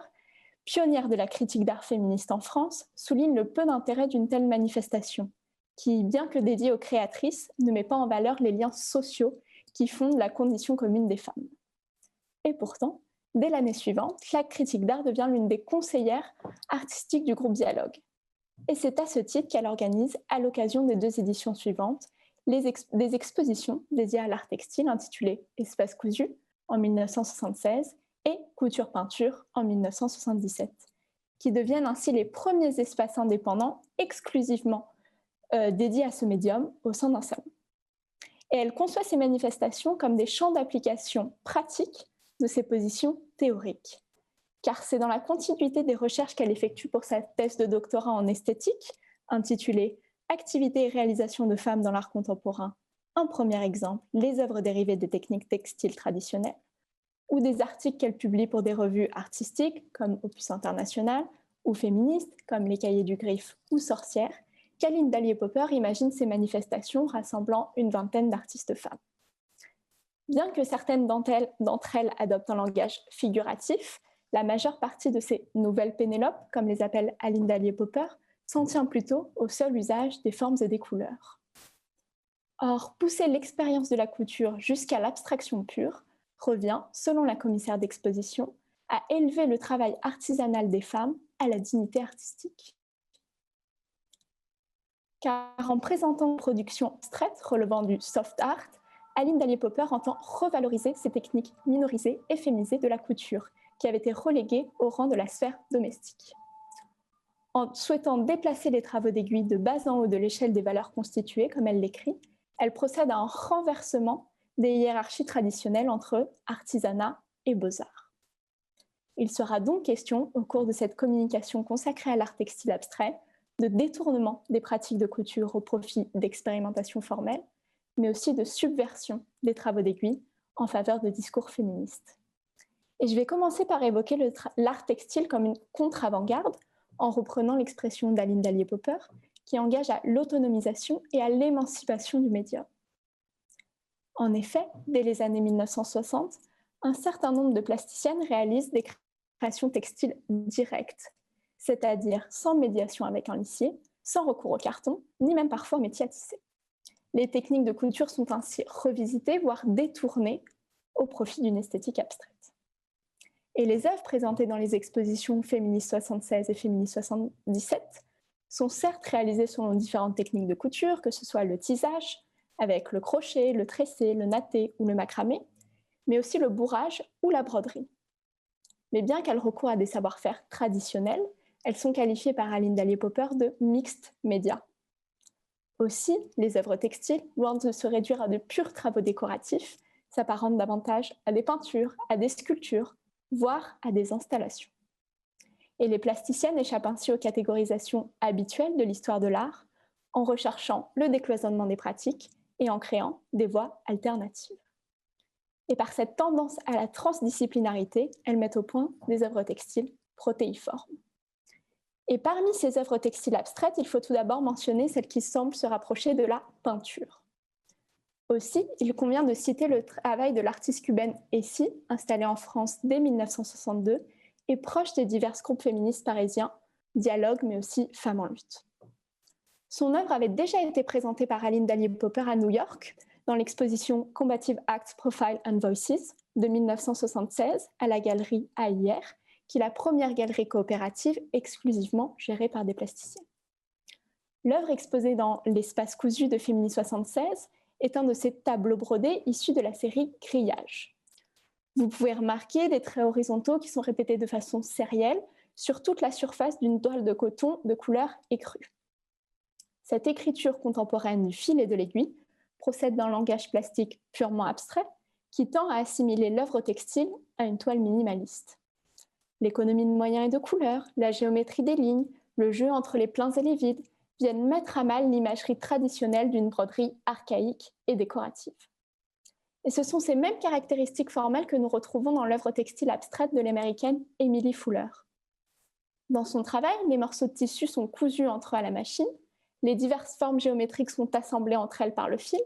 pionnière de la critique d'art féministe en France, souligne le peu d'intérêt d'une telle manifestation, qui, bien que dédiée aux créatrices, ne met pas en valeur les liens sociaux qui fondent la condition commune des femmes. Et pourtant, dès l'année suivante, la critique d'art devient l'une des conseillères artistiques du groupe Dialogue. Et c'est à ce titre qu'elle organise, à l'occasion des deux éditions suivantes, des expositions dédiées à l'art textile intitulées Espace cousu en 1976 et Couture peinture en 1977, qui deviennent ainsi les premiers espaces indépendants exclusivement dédiés à ce médium au sein d'un salon. Et elle conçoit ces manifestations comme des champs d'application pratiques de ses positions théoriques. Car c'est dans la continuité des recherches qu'elle effectue pour sa thèse de doctorat en esthétique, intitulée Activités et réalisations de femmes dans l'art contemporain, un premier exemple, les œuvres dérivées des techniques textiles traditionnelles, ou des articles qu'elle publie pour des revues artistiques comme Opus International, ou féministes comme Les Cahiers du Griffe ou Sorcières, qu'Aline Dallier-Popper imagine ces manifestations rassemblant une vingtaine d'artistes femmes. Bien que certaines d'entre elles adoptent un langage figuratif, la majeure partie de ces nouvelles Pénélopes, comme les appelle Aline Dallier-Popper, s'en tient plutôt au seul usage des formes et des couleurs. Or, pousser l'expérience de la couture jusqu'à l'abstraction pure revient, selon la commissaire d'exposition, à élever le travail artisanal des femmes à la dignité artistique. Car en présentant une production abstraite relevant du soft art, Aline Dallier-Popper entend revaloriser ces techniques minorisées et féminisées de la couture, qui avaient été reléguées au rang de la sphère domestique. En souhaitant déplacer les travaux d'aiguille de bas en haut de l'échelle des valeurs constituées, comme elle l'écrit, elle procède à un renversement des hiérarchies traditionnelles entre artisanat et beaux-arts. Il sera donc question, au cours de cette communication consacrée à l'art textile abstrait, de détournement des pratiques de couture au profit d'expérimentation formelle, mais aussi de subversion des travaux d'aiguille en faveur de discours féministes. Et je vais commencer par évoquer l'art textile comme une contre-avant-garde, en reprenant l'expression d'Aline Dallier-Popper, qui engage à l'autonomisation et à l'émancipation du médium. En effet, dès les années 1960, un certain nombre de plasticiennes réalisent des créations textiles directes, c'est-à-dire sans médiation avec un lissier, sans recours au carton, ni même parfois au métier à tisser. Les techniques de couture sont ainsi revisitées, voire détournées, au profit d'une esthétique abstraite. Et les œuvres présentées dans les expositions Fémini 76 et Fémini 77 sont certes réalisées selon différentes techniques de couture, que ce soit le tissage, avec le crochet, le tressé, le natté ou le macramé, mais aussi le bourrage ou la broderie. Mais bien qu'elles recourent à des savoir-faire traditionnels, elles sont qualifiées par Aline Dallier-Popper de mixed média. Aussi, les œuvres textiles, loin de se réduire à de purs travaux décoratifs, s'apparentent davantage à des peintures, à des sculptures, voire à des installations. Et les plasticiennes échappent ainsi aux catégorisations habituelles de l'histoire de l'art, en recherchant le décloisonnement des pratiques et en créant des voies alternatives. Et par cette tendance à la transdisciplinarité, elles mettent au point des œuvres textiles protéiformes. Et parmi ces œuvres textiles abstraites, il faut tout d'abord mentionner celles qui semblent se rapprocher de la peinture. Aussi, il convient de citer le travail de l'artiste cubaine Essie, installée en France dès 1962 et proche des divers groupes féministes parisiens, Dialogue, mais aussi Femmes en lutte. Son œuvre avait déjà été présentée par Aline Dallier-Popper à New York dans l'exposition Combative Acts, Profile and Voices de 1976 à la galerie AIR, qui est la première galerie coopérative exclusivement gérée par des plasticiens. L'œuvre exposée dans l'espace cousu de Féminis 76 est un de ces tableaux brodés issus de la série Grillage. Vous pouvez remarquer des traits horizontaux qui sont répétés de façon sérielle sur toute la surface d'une toile de coton de couleur écrue. Cette écriture contemporaine du fil et de l'aiguille procède d'un langage plastique purement abstrait qui tend à assimiler l'œuvre textile à une toile minimaliste. L'économie de moyens et de couleurs, la géométrie des lignes, le jeu entre les pleins et les vides viennent mettre à mal l'imagerie traditionnelle d'une broderie archaïque et décorative. Et ce sont ces mêmes caractéristiques formelles que nous retrouvons dans l'œuvre textile abstraite de l'américaine Emily Fuller. Dans son travail, les morceaux de tissu sont cousus entre eux à la machine, les diverses formes géométriques sont assemblées entre elles par le fil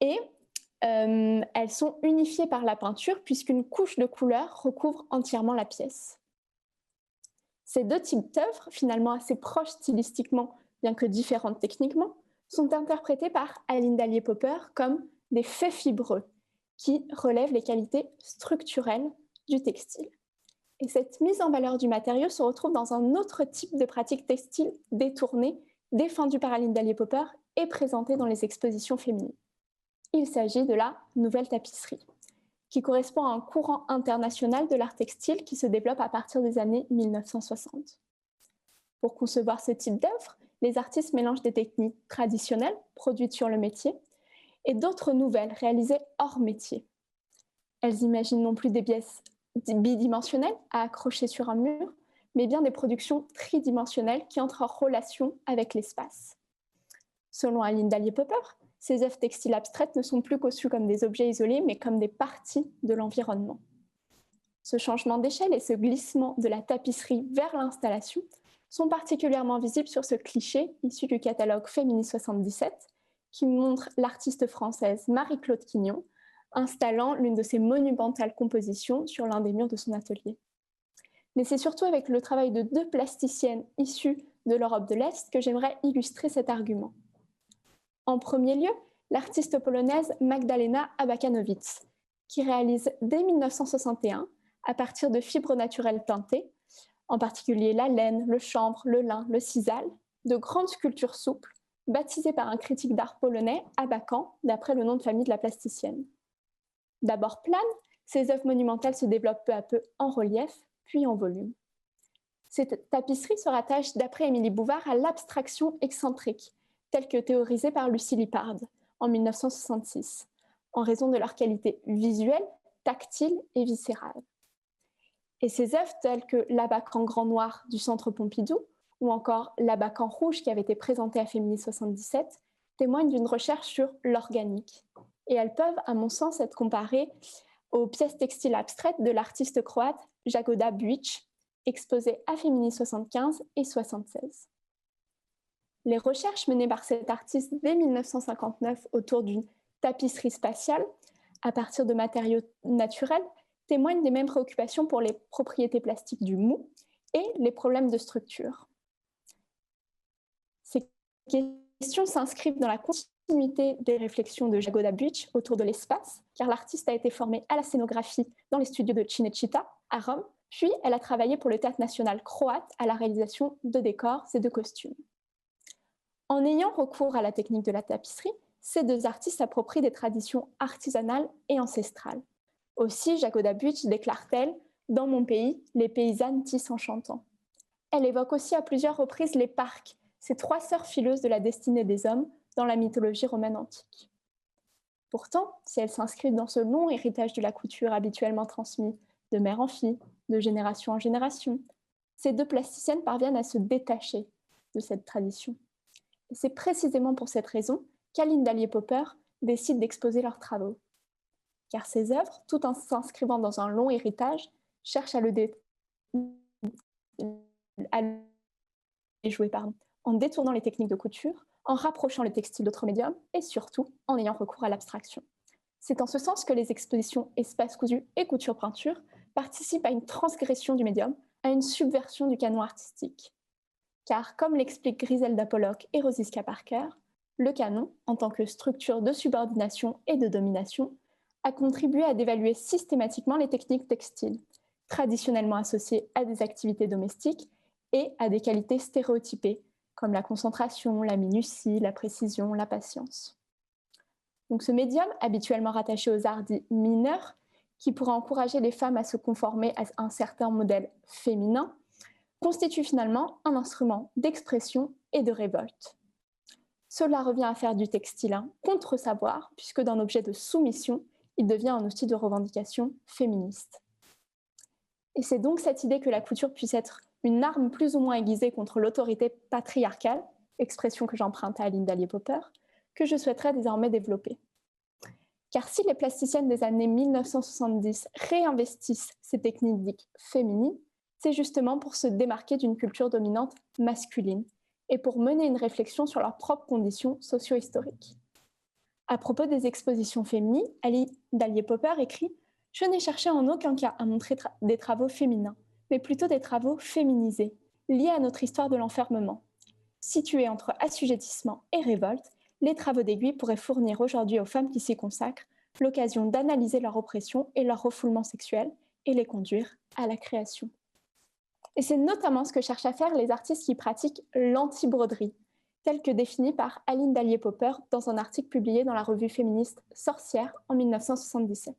et elles sont unifiées par la peinture puisqu'une couche de couleur recouvre entièrement la pièce. Ces deux types d'œuvres, finalement assez proches stylistiquement, bien que différentes techniquement, sont interprétés par Aline Dallier-Popper comme des faits fibreux qui relèvent les qualités structurelles du textile. Et cette mise en valeur du matériau se retrouve dans un autre type de pratique textile détournée, défendue par Aline Dallier-Popper et présentée dans les expositions féminines. Il s'agit de la nouvelle tapisserie, qui correspond à un courant international de l'art textile qui se développe à partir des années 1960. Pour concevoir ce type d'œuvre, les artistes mélangent des techniques traditionnelles, produites sur le métier, et d'autres nouvelles, réalisées hors métier. Elles imaginent non plus des pièces bidimensionnelles à accrocher sur un mur, mais bien des productions tridimensionnelles qui entrent en relation avec l'espace. Selon Aline Dallier-Popper, ces œuvres textiles abstraites ne sont plus conçues comme des objets isolés, mais comme des parties de l'environnement. Ce changement d'échelle et ce glissement de la tapisserie vers l'installation sont particulièrement visibles sur ce cliché issu du catalogue Féminis 77, qui montre l'artiste française Marie-Claude Quignon installant l'une de ses monumentales compositions sur l'un des murs de son atelier. Mais c'est surtout avec le travail de deux plasticiennes issues de l'Europe de l'Est que j'aimerais illustrer cet argument. En premier lieu, l'artiste polonaise Magdalena Abakanowicz, qui réalise dès 1961, à partir de fibres naturelles teintées, en particulier la laine, le chanvre, le lin, le sisal, de grandes sculptures souples, baptisées par un critique d'art polonais, Abakan, d'après le nom de famille de la plasticienne. D'abord planes, ces œuvres monumentales se développent peu à peu en relief, puis en volume. Cette tapisserie se rattache, d'après Émilie Bouvard, à l'abstraction excentrique, telle que théorisée par Lucie Lippard en 1966, en raison de leur qualité visuelle, tactile et viscérale. Et ces œuvres, telles que l'Abakan grand noir du Centre Pompidou, ou encore l'Abakan rouge qui avait été présenté à Féminis 77, témoignent d'une recherche sur l'organique. Et elles peuvent, à mon sens, être comparées aux pièces textiles abstraites de l'artiste croate Jagoda Buic, exposées à Féminis 75 et 76. Les recherches menées par cet artiste dès 1959 autour d'une tapisserie spatiale, à partir de matériaux naturels, témoignent des mêmes préoccupations pour les propriétés plastiques du mou et les problèmes de structure. Ces questions s'inscrivent dans la continuité des réflexions de Jagoda Buic autour de l'espace, car l'artiste a été formée à la scénographie dans les studios de Cinecittà à Rome, puis elle a travaillé pour le Théâtre national croate à la réalisation de décors et de costumes. En ayant recours à la technique de la tapisserie, ces deux artistes s'approprient des traditions artisanales et ancestrales. Aussi, Jagoda Buic déclare-t-elle « Dans mon pays, les paysannes tissent en chantant ». Elle évoque aussi à plusieurs reprises les parques, ces trois sœurs fileuses de la destinée des hommes dans la mythologie romaine antique. Pourtant, si elles s'inscrivent dans ce long héritage de la couture habituellement transmis de mère en fille, de génération en génération, ces deux plasticiennes parviennent à se détacher de cette tradition. Et c'est précisément pour cette raison qu'Aline Dallier-Popper décide d'exposer leurs travaux. car ces œuvres, tout en s'inscrivant dans un long héritage, cherchent à le jouer en détournant les techniques de couture, en rapprochant le textile d'autres médiums et surtout en ayant recours à l'abstraction. C'est en ce sens que les expositions Espace cousu et Couture peinture participent à une transgression du médium, à une subversion du canon artistique. Car, comme l'expliquent Griselda Pollock et Rosiska Parker, le canon, en tant que structure de subordination et de domination, a contribué à dévaluer systématiquement les techniques textiles, traditionnellement associées à des activités domestiques et à des qualités stéréotypées, comme la concentration, la minutie, la précision, la patience. Donc ce médium, habituellement rattaché aux arts dits mineurs, qui pourrait encourager les femmes à se conformer à un certain modèle féminin, constitue finalement un instrument d'expression et de révolte. Cela revient à faire du textile un contre-savoir, puisque d'un objet de soumission, il devient un outil de revendication féministe. Et c'est donc cette idée que la couture puisse être une arme plus ou moins aiguisée contre l'autorité patriarcale, expression que j'emprunte à Aline Dallier-Popper, que je souhaiterais désormais développer. Car si les plasticiennes des années 1970 réinvestissent ces techniques dites féminines, c'est justement pour se démarquer d'une culture dominante masculine et pour mener une réflexion sur leurs propres conditions socio-historiques. À propos des expositions féminines, Aline Dallier-Popper écrit « Je n'ai cherché en aucun cas à montrer des travaux féminins, mais plutôt des travaux féminisés, liés à notre histoire de l'enfermement. Situés entre assujettissement et révolte, les travaux d'Aiguille pourraient fournir aujourd'hui aux femmes qui s'y consacrent l'occasion d'analyser leur oppression et leur refoulement sexuel et les conduire à la création. » Et c'est notamment ce que cherchent à faire les artistes qui pratiquent l'anti-broderie, tel que défini par Aline Dallier-Popper dans un article publié dans la revue féministe Sorcière en 1977.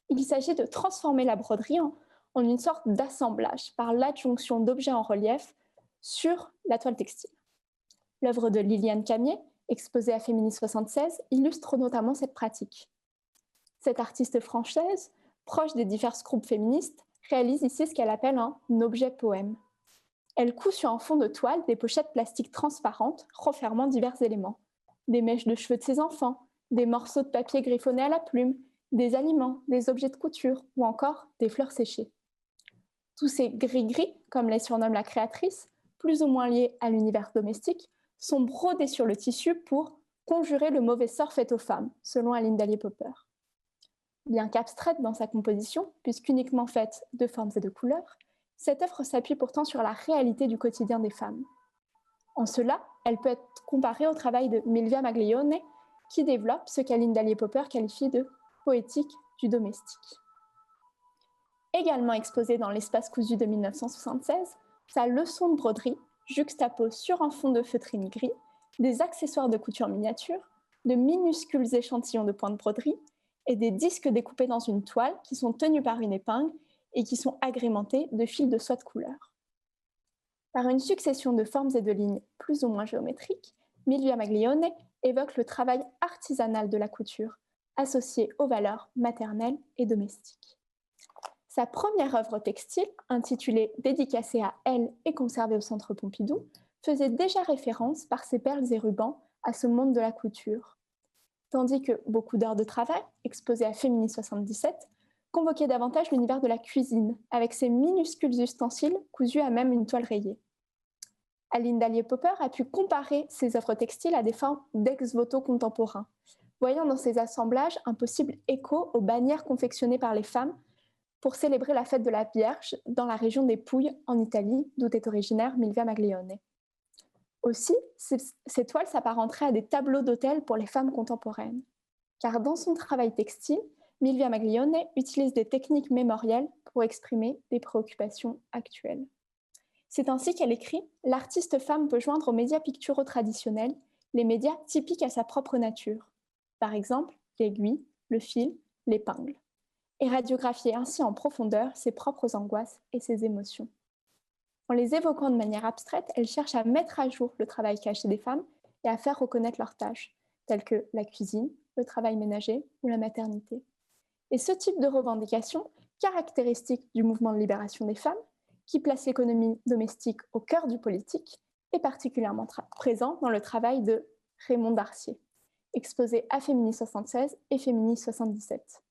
Il s'agit de transformer la broderie en une sorte d'assemblage par l'adjonction d'objets en relief sur la toile textile. L'œuvre de Liliane Camier, exposée à Féministe 76, illustre notamment cette pratique. Cette artiste française, proche des divers groupes féministes, réalise ici ce qu'elle appelle un objet poème. Elle coud sur un fond de toile des pochettes plastiques transparentes renfermant divers éléments. Des mèches de cheveux de ses enfants, des morceaux de papier griffonnés à la plume, des aliments, des objets de couture ou encore des fleurs séchées. Tous ces gris-gris, comme les surnomme la créatrice, plus ou moins liés à l'univers domestique, sont brodés sur le tissu pour conjurer le mauvais sort fait aux femmes, selon Aline Dallier-Popper. Bien qu'abstraite dans sa composition, puisqu'uniquement faite de formes et de couleurs, cette œuvre s'appuie pourtant sur la réalité du quotidien des femmes. En cela, elle peut être comparée au travail de Milvia Maglione, qui développe ce qu'Aline Dallier-Popper qualifie de poétique du domestique. Également exposée dans l'Espace cousu de 1976, sa leçon de broderie juxtapose sur un fond de feutrine gris des accessoires de couture miniature, de minuscules échantillons de points de broderie et des disques découpés dans une toile qui sont tenus par une épingle et qui sont agrémentés de fils de soie de couleur. Par une succession de formes et de lignes plus ou moins géométriques, Milvia Maglione évoque le travail artisanal de la couture, associé aux valeurs maternelles et domestiques. Sa première œuvre textile, intitulée « Dédicacée à elle et conservée au Centre Pompidou », faisait déjà référence par ses perles et rubans à ce monde de la couture. Tandis que beaucoup d'heures de travail, exposées à Féministe 77, convoquaient davantage l'univers de la cuisine, avec ses minuscules ustensiles cousus à même une toile rayée. Aline Dallier-Popper a pu comparer ses œuvres textiles à des formes d'ex-voto contemporains, voyant dans ces assemblages un possible écho aux bannières confectionnées par les femmes pour célébrer la fête de la Vierge dans la région des Pouilles, en Italie, d'où est originaire Milvia Maglione. Aussi, ces toiles s'apparenteraient à des tableaux d'autel pour les femmes contemporaines, car dans son travail textile, Milvia Maglione utilise des techniques mémorielles pour exprimer des préoccupations actuelles. C'est ainsi qu'elle écrit « L'artiste femme peut joindre aux médias picturaux traditionnels les médias typiques à sa propre nature, par exemple l'aiguille, le fil, l'épingle, et radiographier ainsi en profondeur ses propres angoisses et ses émotions. En les évoquant de manière abstraite, elle cherche à mettre à jour le travail caché des femmes et à faire reconnaître leurs tâches, telles que la cuisine, le travail ménager ou la maternité. Et ce type de revendication, caractéristique du mouvement de libération des femmes, qui place l'économie domestique au cœur du politique, est particulièrement présent dans le travail de Raymond Darcier. exposé à Féminis 76 et Féminis 77.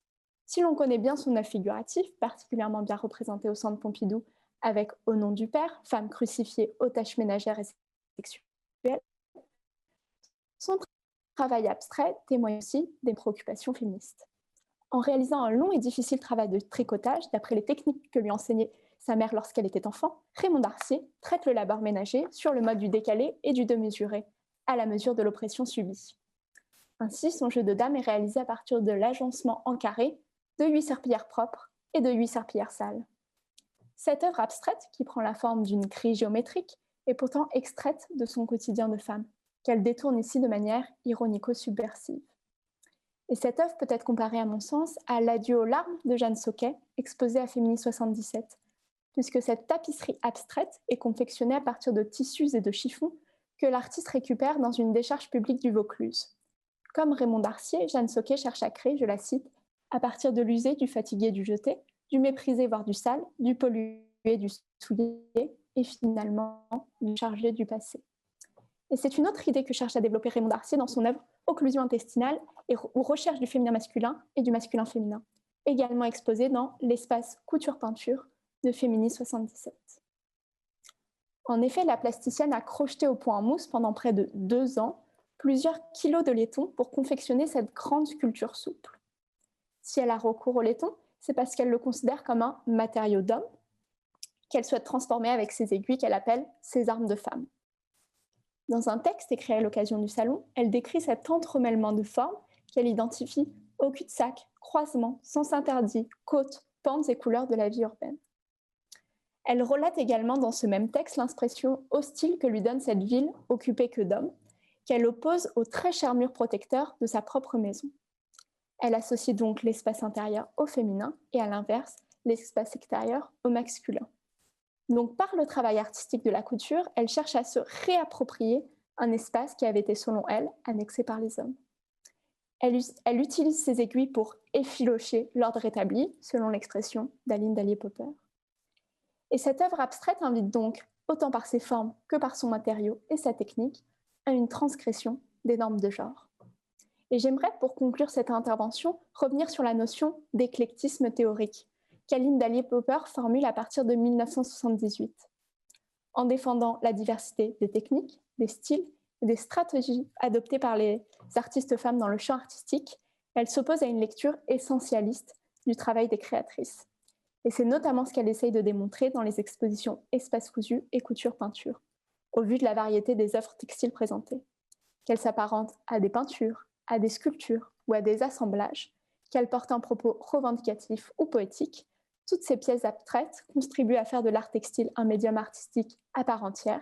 Si l'on connaît bien son œuvre figurative, particulièrement bien représentée au Centre Pompidou, avec Au nom du Père, femme crucifiée aux tâches ménagères et sexuelles, son travail abstrait témoigne aussi des préoccupations féministes. En réalisant un long et difficile travail de tricotage, d'après les techniques que lui enseignait sa mère lorsqu'elle était enfant, Raymond Darcier traite le labeur ménager sur le mode du décalé et du démesuré, à la mesure de l'oppression subie. Ainsi, son jeu de dames est réalisé à partir de l'agencement en carré de 8 serpillères propres et de 8 serpillères sales. Cette œuvre abstraite, qui prend la forme d'une grille géométrique, est pourtant extraite de son quotidien de femme, qu'elle détourne ici de manière ironico-subversive. Et cette œuvre peut être comparée, à mon sens, à l'Adieu aux larmes de Jeanne Sauquet, exposée à Féminis 77, puisque cette tapisserie abstraite est confectionnée à partir de tissus et de chiffons que l'artiste récupère dans une décharge publique du Vaucluse. Comme Raymond Darcier, Jeanne Sauquet cherche à créer, je la cite, à partir de l'usé, du fatigué, du jeté, du méprisé, voire du sale, du pollué, du souillé, et finalement du chargé du passé. Et c'est une autre idée que cherche à développer Raymond Darcier dans son œuvre Occlusion intestinale ou recherche du féminin masculin et du masculin féminin, également exposée dans l'espace couture-peinture de Féminis 77. En effet, la plasticienne a crocheté au point en mousse pendant près de 2 ans plusieurs kilos de laiton pour confectionner cette grande sculpture souple. Si elle a recours au laiton, c'est parce qu'elle le considère comme un matériau d'homme qu'elle souhaite transformer avec ses aiguilles qu'elle appelle ses armes de femme. Dans un texte écrit à l'occasion du salon, elle décrit cet entremêlement de formes qu'elle identifie au cul-de-sac, croisement, sens interdit, côtes, pentes et couleurs de la vie urbaine. Elle relate également dans ce même texte l'expression hostile que lui donne cette ville occupée que d'hommes, qu'elle oppose au très cher mur protecteur de sa propre maison. Elle associe donc l'espace intérieur au féminin et à l'inverse, l'espace extérieur au masculin. Donc par le travail artistique de la couture, elle cherche à se réapproprier un espace qui avait été, selon elle, annexé par les hommes. Elle utilise ses aiguilles pour effilocher l'ordre établi, selon l'expression d'Aline Dallier-Popper. Et cette œuvre abstraite invite donc, autant par ses formes que par son matériau et sa technique, à une transgression des normes de genre. Et j'aimerais, pour conclure cette intervention, revenir sur la notion d'éclectisme théorique qu'Aline Dallier-Popper formule à partir de 1978. En défendant la diversité des techniques, des styles et des stratégies adoptées par les artistes femmes dans le champ artistique, elle s'oppose à une lecture essentialiste du travail des créatrices. Et c'est notamment ce qu'elle essaye de démontrer dans les expositions Espace cousu et Couture peinture, au vu de la variété des œuvres textiles présentées. Qu'elles s'apparentent à des peintures, à des sculptures ou à des assemblages, qu'elles portent un propos revendicatif ou poétique, toutes ces pièces abstraites contribuent à faire de l'art textile un médium artistique à part entière,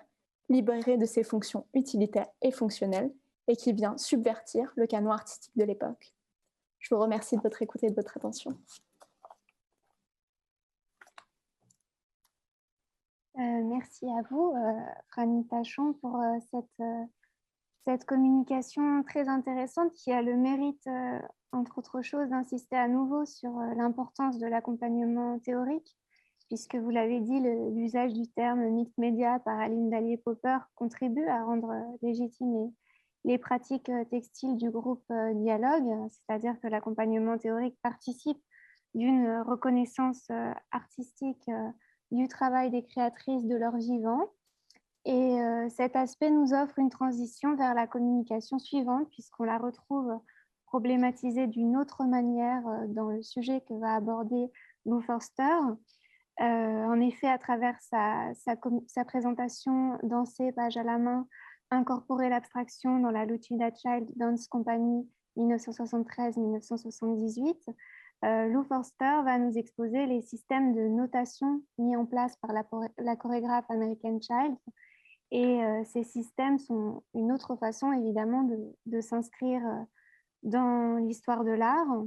libéré de ses fonctions utilitaires et fonctionnelles, et qui vient subvertir le canon artistique de l'époque. Je vous remercie de votre écoute et de votre attention. Merci à vous, Franny Tachon, pour cette communication très intéressante qui a le mérite, entre autres choses, d'insister à nouveau sur l'importance de l'accompagnement théorique, puisque vous l'avez dit, l'usage du terme mixed media par Aline Dallier-Popper contribue à rendre légitimes les pratiques textiles du groupe Dialogue, c'est-à-dire que l'accompagnement théorique participe d'une reconnaissance artistique du travail des créatrices de leur vivant. Et cet aspect nous offre une transition vers la communication suivante, puisqu'on la retrouve problématisée d'une autre manière dans le sujet que va aborder Lou Forster. En effet, à travers sa présentation Danser, page à la main, incorporer l'abstraction dans la Lucida Child Dance Company 1973-1978, Lou Forster va nous exposer les systèmes de notation mis en place par la chorégraphe American Child. Et ces systèmes sont une autre façon, évidemment, de s'inscrire dans l'histoire de l'art.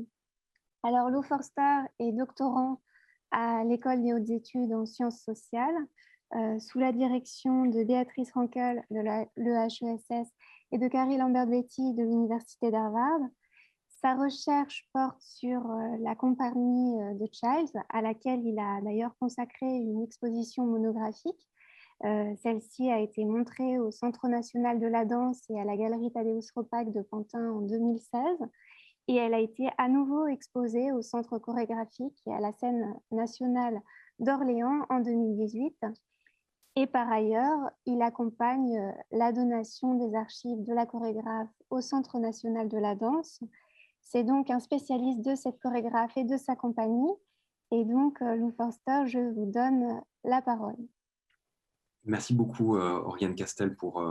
Alors, Lou Forster est doctorant à l'École des hautes études en sciences sociales, sous la direction de Béatrice Rankel de l'EHESS et de Carrie Lambert-Betty de l'Université d'Harvard. Sa recherche porte sur la compagnie de Childs, à laquelle il a d'ailleurs consacré une exposition monographique. Celle-ci a été montrée au Centre national de la danse et à la Galerie Tadeusz Ropac de Pantin en 2016. Et elle a été à nouveau exposée au Centre chorégraphique et à la scène nationale d'Orléans en 2018. Et par ailleurs, il accompagne la donation des archives de la chorégraphe au Centre national de la danse. C'est donc un spécialiste de cette chorégraphe et de sa compagnie. Et donc, Lou Forster, je vous donne la parole. Merci beaucoup, Oriane Castel, pour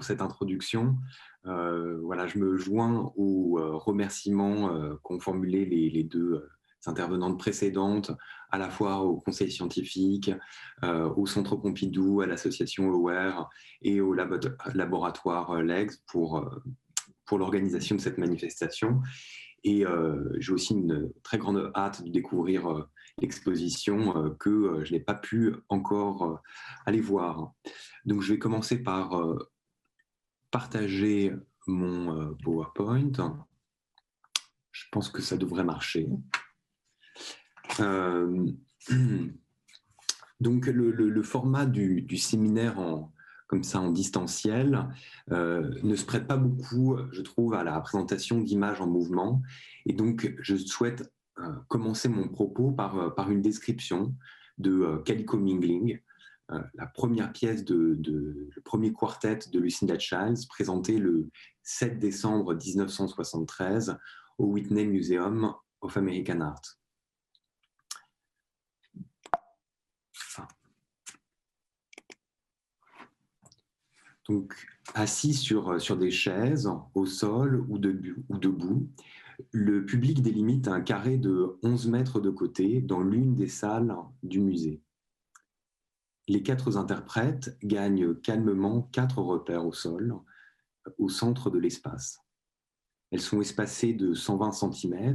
cette introduction. Voilà, je me joins aux remerciements qu'ont formulés les deux intervenantes précédentes, à la fois au Conseil scientifique, au Centre Pompidou, à l'association AWARE et au laboratoire LEGS pour l'organisation de cette manifestation. Et j'ai aussi une très grande hâte de découvrir l'exposition que je n'ai pas pu encore aller voir. Donc je vais commencer par partager mon PowerPoint. Je pense que ça devrait marcher. Donc le format du séminaire comme ça en distanciel ne se prête pas beaucoup, je trouve, à la présentation d'images en mouvement. Et donc je souhaite commencer mon propos par une description de Calico Mingling, la première pièce le premier quartet de Lucinda Childs, présenté le 7 décembre 1973 au Whitney Museum of American Art. Donc, assis sur des chaises, au sol ou debout, le public délimite un carré de 11 mètres de côté dans l'une des salles du musée. Les 4 interprètes gagnent calmement 4 repères au sol, au centre de l'espace. Elles sont espacées de 120 cm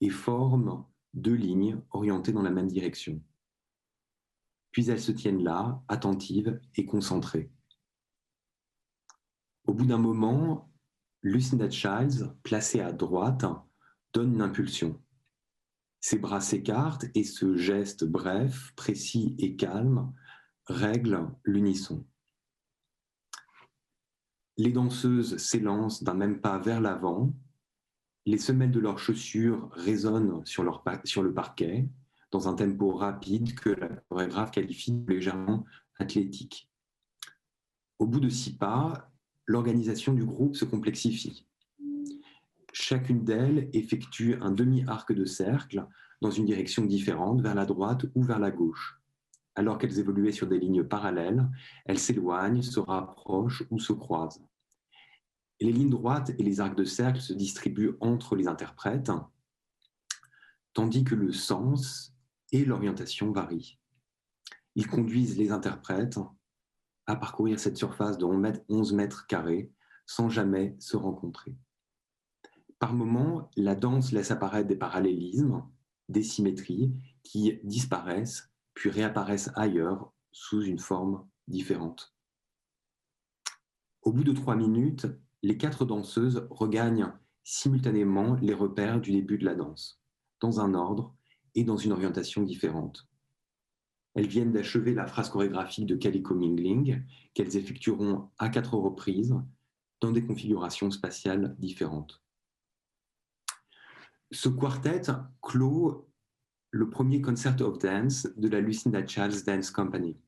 et forment 2 lignes orientées dans la même direction. Puis elles se tiennent là, attentives et concentrées. Au bout d'un moment, Lucinda Childs, placée à droite, donne une impulsion. Ses bras s'écartent et ce geste bref, précis et calme règle l'unisson. Les danseuses s'élancent d'un même pas vers l'avant. Les semelles de leurs chaussures résonnent sur le parquet dans un tempo rapide que la chorégraphe qualifie de légèrement athlétique. Au bout de 6 pas, l'organisation du groupe se complexifie. Chacune d'elles effectue un demi-arc de cercle dans une direction différente, vers la droite ou vers la gauche. Alors qu'elles évoluaient sur des lignes parallèles, elles s'éloignent, se rapprochent ou se croisent. Et les lignes droites et les arcs de cercle se distribuent entre les interprètes, tandis que le sens et l'orientation varient. Ils conduisent les interprètes à parcourir cette surface de 11 mètres carrés sans jamais se rencontrer. Par moments, la danse laisse apparaître des parallélismes, des symétries qui disparaissent puis réapparaissent ailleurs sous une forme différente. Au bout de 3 minutes, les 4 danseuses regagnent simultanément les repères du début de la danse, dans un ordre et dans une orientation différente. Elles viennent d'achever la phrase chorégraphique de Calico Mingling, qu'elles effectueront à 4 reprises dans des configurations spatiales différentes. Ce quartet clôt le premier Concert of Dance de la Lucinda Childs Dance Company.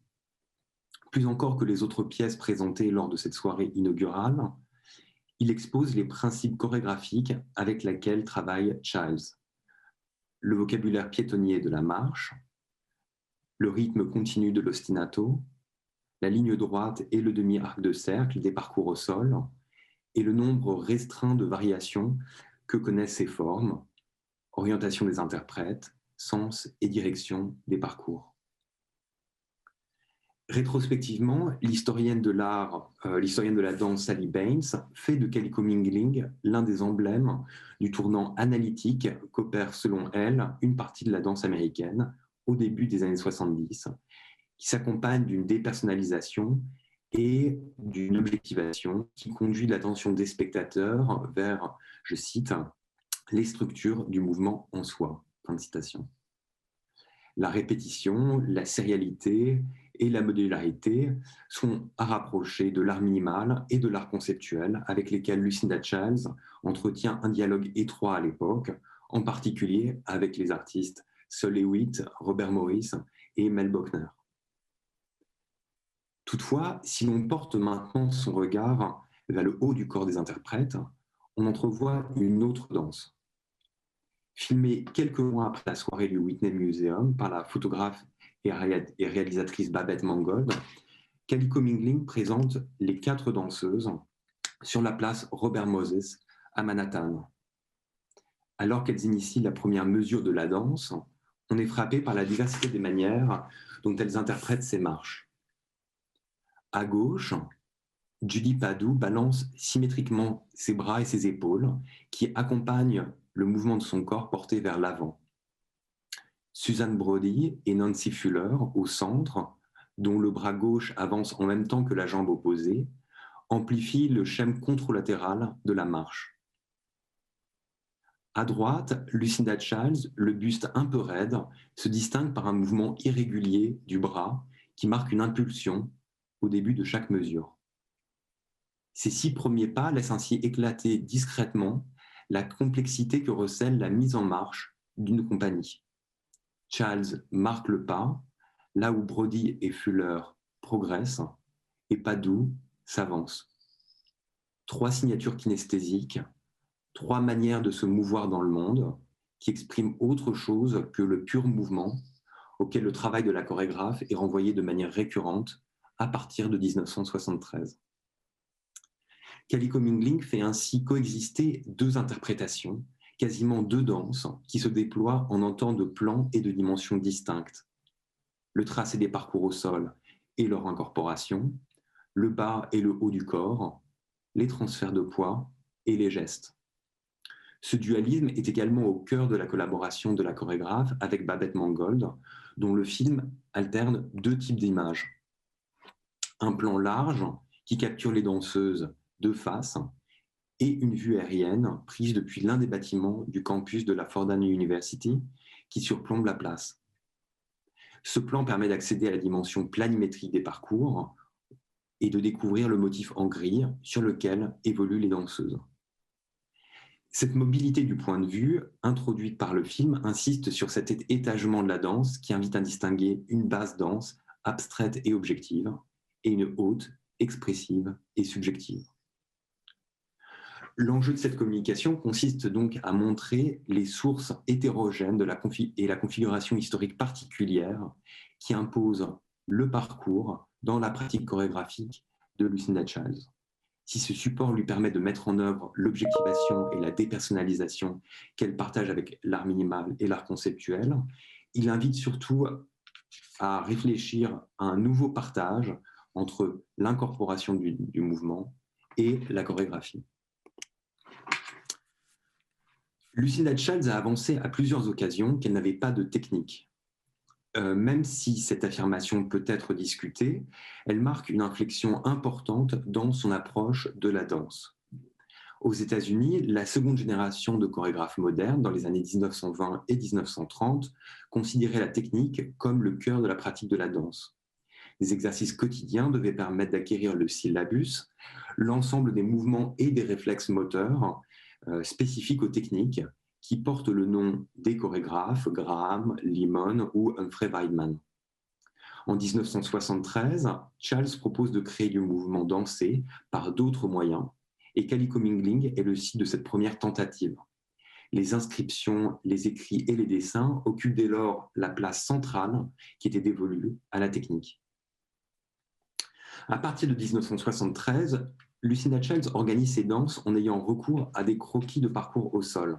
Plus encore que les autres pièces présentées lors de cette soirée inaugurale, il expose les principes chorégraphiques avec lesquels travaille Childs. Le vocabulaire piétonnier de la marche, le rythme continu de l'ostinato, la ligne droite et le demi-arc de cercle des parcours au sol, et le nombre restreint de variations que connaissent ces formes, orientation des interprètes, sens et direction des parcours. Rétrospectivement, l'historienne de la danse Sally Baines fait de Calico Mingling l'un des emblèmes du tournant analytique qu'opère selon elle une partie de la danse américaine au début des années 70, qui s'accompagne d'une dépersonnalisation et d'une objectivation qui conduit l'attention des spectateurs vers, je cite, les structures du mouvement en soi. Fin de citation. La répétition, la sérialité et la modularité sont à rapprocher de l'art minimal et de l'art conceptuel avec lesquels Lucinda Childs entretient un dialogue étroit à l'époque, en particulier avec les artistes Sol Lewitt, Robert Morris et Mel Bochner. Toutefois, si l'on porte maintenant son regard vers le haut du corps des interprètes, on entrevoit une autre danse. Filmée quelques mois après la soirée du Whitney Museum par la photographe et réalisatrice Babette Mangold, Calico Mingling présente les 4 danseuses sur la place Robert Moses à Manhattan. Alors qu'elles initient la première mesure de la danse, on est frappé par la diversité des manières dont elles interprètent ces marches. À gauche, Judy Padou balance symétriquement ses bras et ses épaules qui accompagnent le mouvement de son corps porté vers l'avant. Susan Brody et Nancy Fuller au centre, dont le bras gauche avance en même temps que la jambe opposée, amplifient le schème contralatéral de la marche. À droite, Lucinda Childs, le buste un peu raide, se distingue par un mouvement irrégulier du bras qui marque une impulsion au début de chaque mesure. Ces 6 premiers pas laissent ainsi éclater discrètement la complexité que recèle la mise en marche d'une compagnie. Childs marque le pas, là où Brody et Fuller progressent, et Padou s'avance. 3 signatures kinesthésiques, 3 manières de se mouvoir dans le monde, qui expriment autre chose que le pur mouvement, auquel le travail de la chorégraphe est renvoyé de manière récurrente à partir de 1973. Calico Mingling fait ainsi coexister 2 interprétations, quasiment 2 danses, qui se déploient en un temps de plans et de dimensions distinctes. Le tracé des parcours au sol et leur incorporation, le bas et le haut du corps, les transferts de poids et les gestes. Ce dualisme est également au cœur de la collaboration de la chorégraphe avec Babette Mangold, dont le film alterne 2 types d'images. Un plan large qui capture les danseuses de face et une vue aérienne prise depuis l'un des bâtiments du campus de la Fordham University qui surplombe la place. Ce plan permet d'accéder à la dimension planimétrique des parcours et de découvrir le motif en grille sur lequel évoluent les danseuses. Cette mobilité du point de vue, introduite par le film, insiste sur cet étagement de la danse qui invite à distinguer une basse danse abstraite et objective et une haute, expressive et subjective. L'enjeu de cette communication consiste donc à montrer les sources hétérogènes de la configuration historique particulière qui impose le parcours dans la pratique chorégraphique de Lucinda Childs. Si ce support lui permet de mettre en œuvre l'objectivation et la dépersonnalisation qu'elle partage avec l'art minimal et l'art conceptuel, il invite surtout à réfléchir à un nouveau partage entre l'incorporation du mouvement et la chorégraphie. Lucinda Childs a avancé à plusieurs occasions qu'elle n'avait pas de technique. Même si cette affirmation peut être discutée, elle marque une inflexion importante dans son approche de la danse. Aux États-Unis, la seconde génération de chorégraphes modernes, dans les années 1920 et 1930, considérait la technique comme le cœur de la pratique de la danse. Les exercices quotidiens devaient permettre d'acquérir le syllabus, l'ensemble des mouvements et des réflexes moteurs spécifiques aux techniques, qui portent le nom des chorégraphes Graham, Limon ou Humphrey Weidman. En 1973, Childs propose de créer du mouvement dansé par d'autres moyens, et Calico Mingling est le site de cette première tentative. Les inscriptions, les écrits et les dessins occupent dès lors la place centrale qui était dévolue à la technique. À partir de 1973, Lucinda Childs organise ses danses en ayant recours à des croquis de parcours au sol.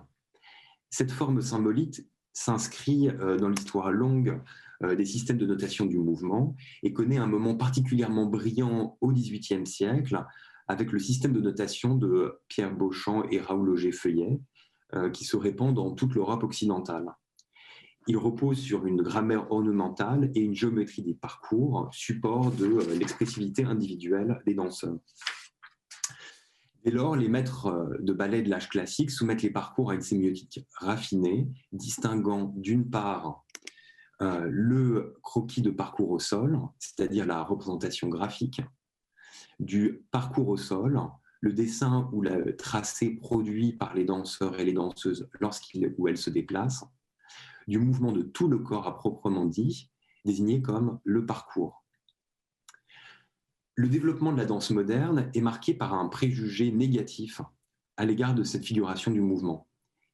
Cette forme symbolique s'inscrit dans l'histoire longue des systèmes de notation du mouvement et connaît un moment particulièrement brillant au XVIIIe siècle avec le système de notation de Pierre Beauchamp et Raoul Auger-Feuillet qui se répand dans toute l'Europe occidentale. Il repose sur une grammaire ornementale et une géométrie des parcours, support de l'expressivité individuelle des danseurs. Dès lors, les maîtres de ballet de l'âge classique soumettent les parcours à une sémiotique raffinée, distinguant d'une part le croquis de parcours au sol, c'est-à-dire la représentation graphique, du parcours au sol, le dessin ou le tracé produit par les danseurs et les danseuses lorsqu'ils ou elles se déplacent, du mouvement de tout le corps à proprement dit, désigné comme le parcours. Le développement de la danse moderne est marqué par un préjugé négatif à l'égard de cette figuration du mouvement.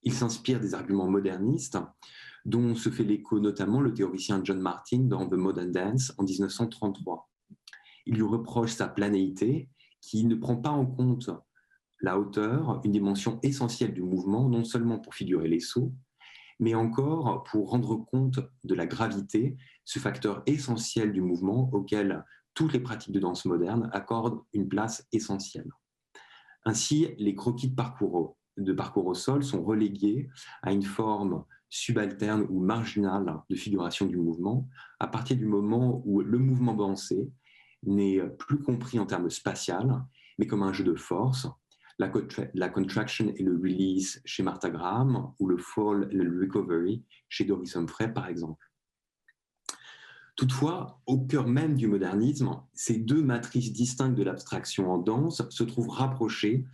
Il s'inspire des arguments modernistes, dont se fait l'écho notamment le théoricien John Martin dans The Modern Dance en 1933. Il lui reproche sa planéité, qui ne prend pas en compte la hauteur, une dimension essentielle du mouvement, non seulement pour figurer les sauts, mais encore pour rendre compte de la gravité, ce facteur essentiel du mouvement auquel toutes les pratiques de danse moderne accordent une place essentielle. Ainsi, les croquis de parcours au sol sont relégués à une forme subalterne ou marginale de figuration du mouvement à partir du moment où le mouvement dansé n'est plus compris en termes spatial, mais comme un jeu de force, la contraction et le release chez Martha Graham ou le fall et le recovery chez Doris Humphrey, par exemple. Toutefois, au cœur même du modernisme, ces deux matrices distinctes de l'abstraction en danse se trouvent rapprochées,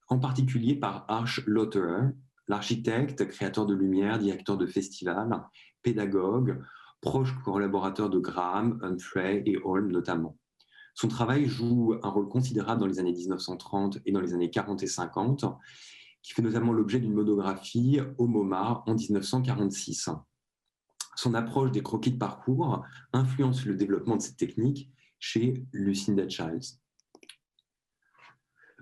en particulier par Arch Lotterer, l'architecte, créateur de lumière, directeur de festival, pédagogue, proche collaborateur de Graham, Humphrey et Holm notamment. Son travail joue un rôle considérable dans les années 1930 et dans les années 40 et 50, qui fait notamment l'objet d'une monographie au MoMA en 1946. Son approche des croquis de parcours influence le développement de cette technique chez Lucinda Childs.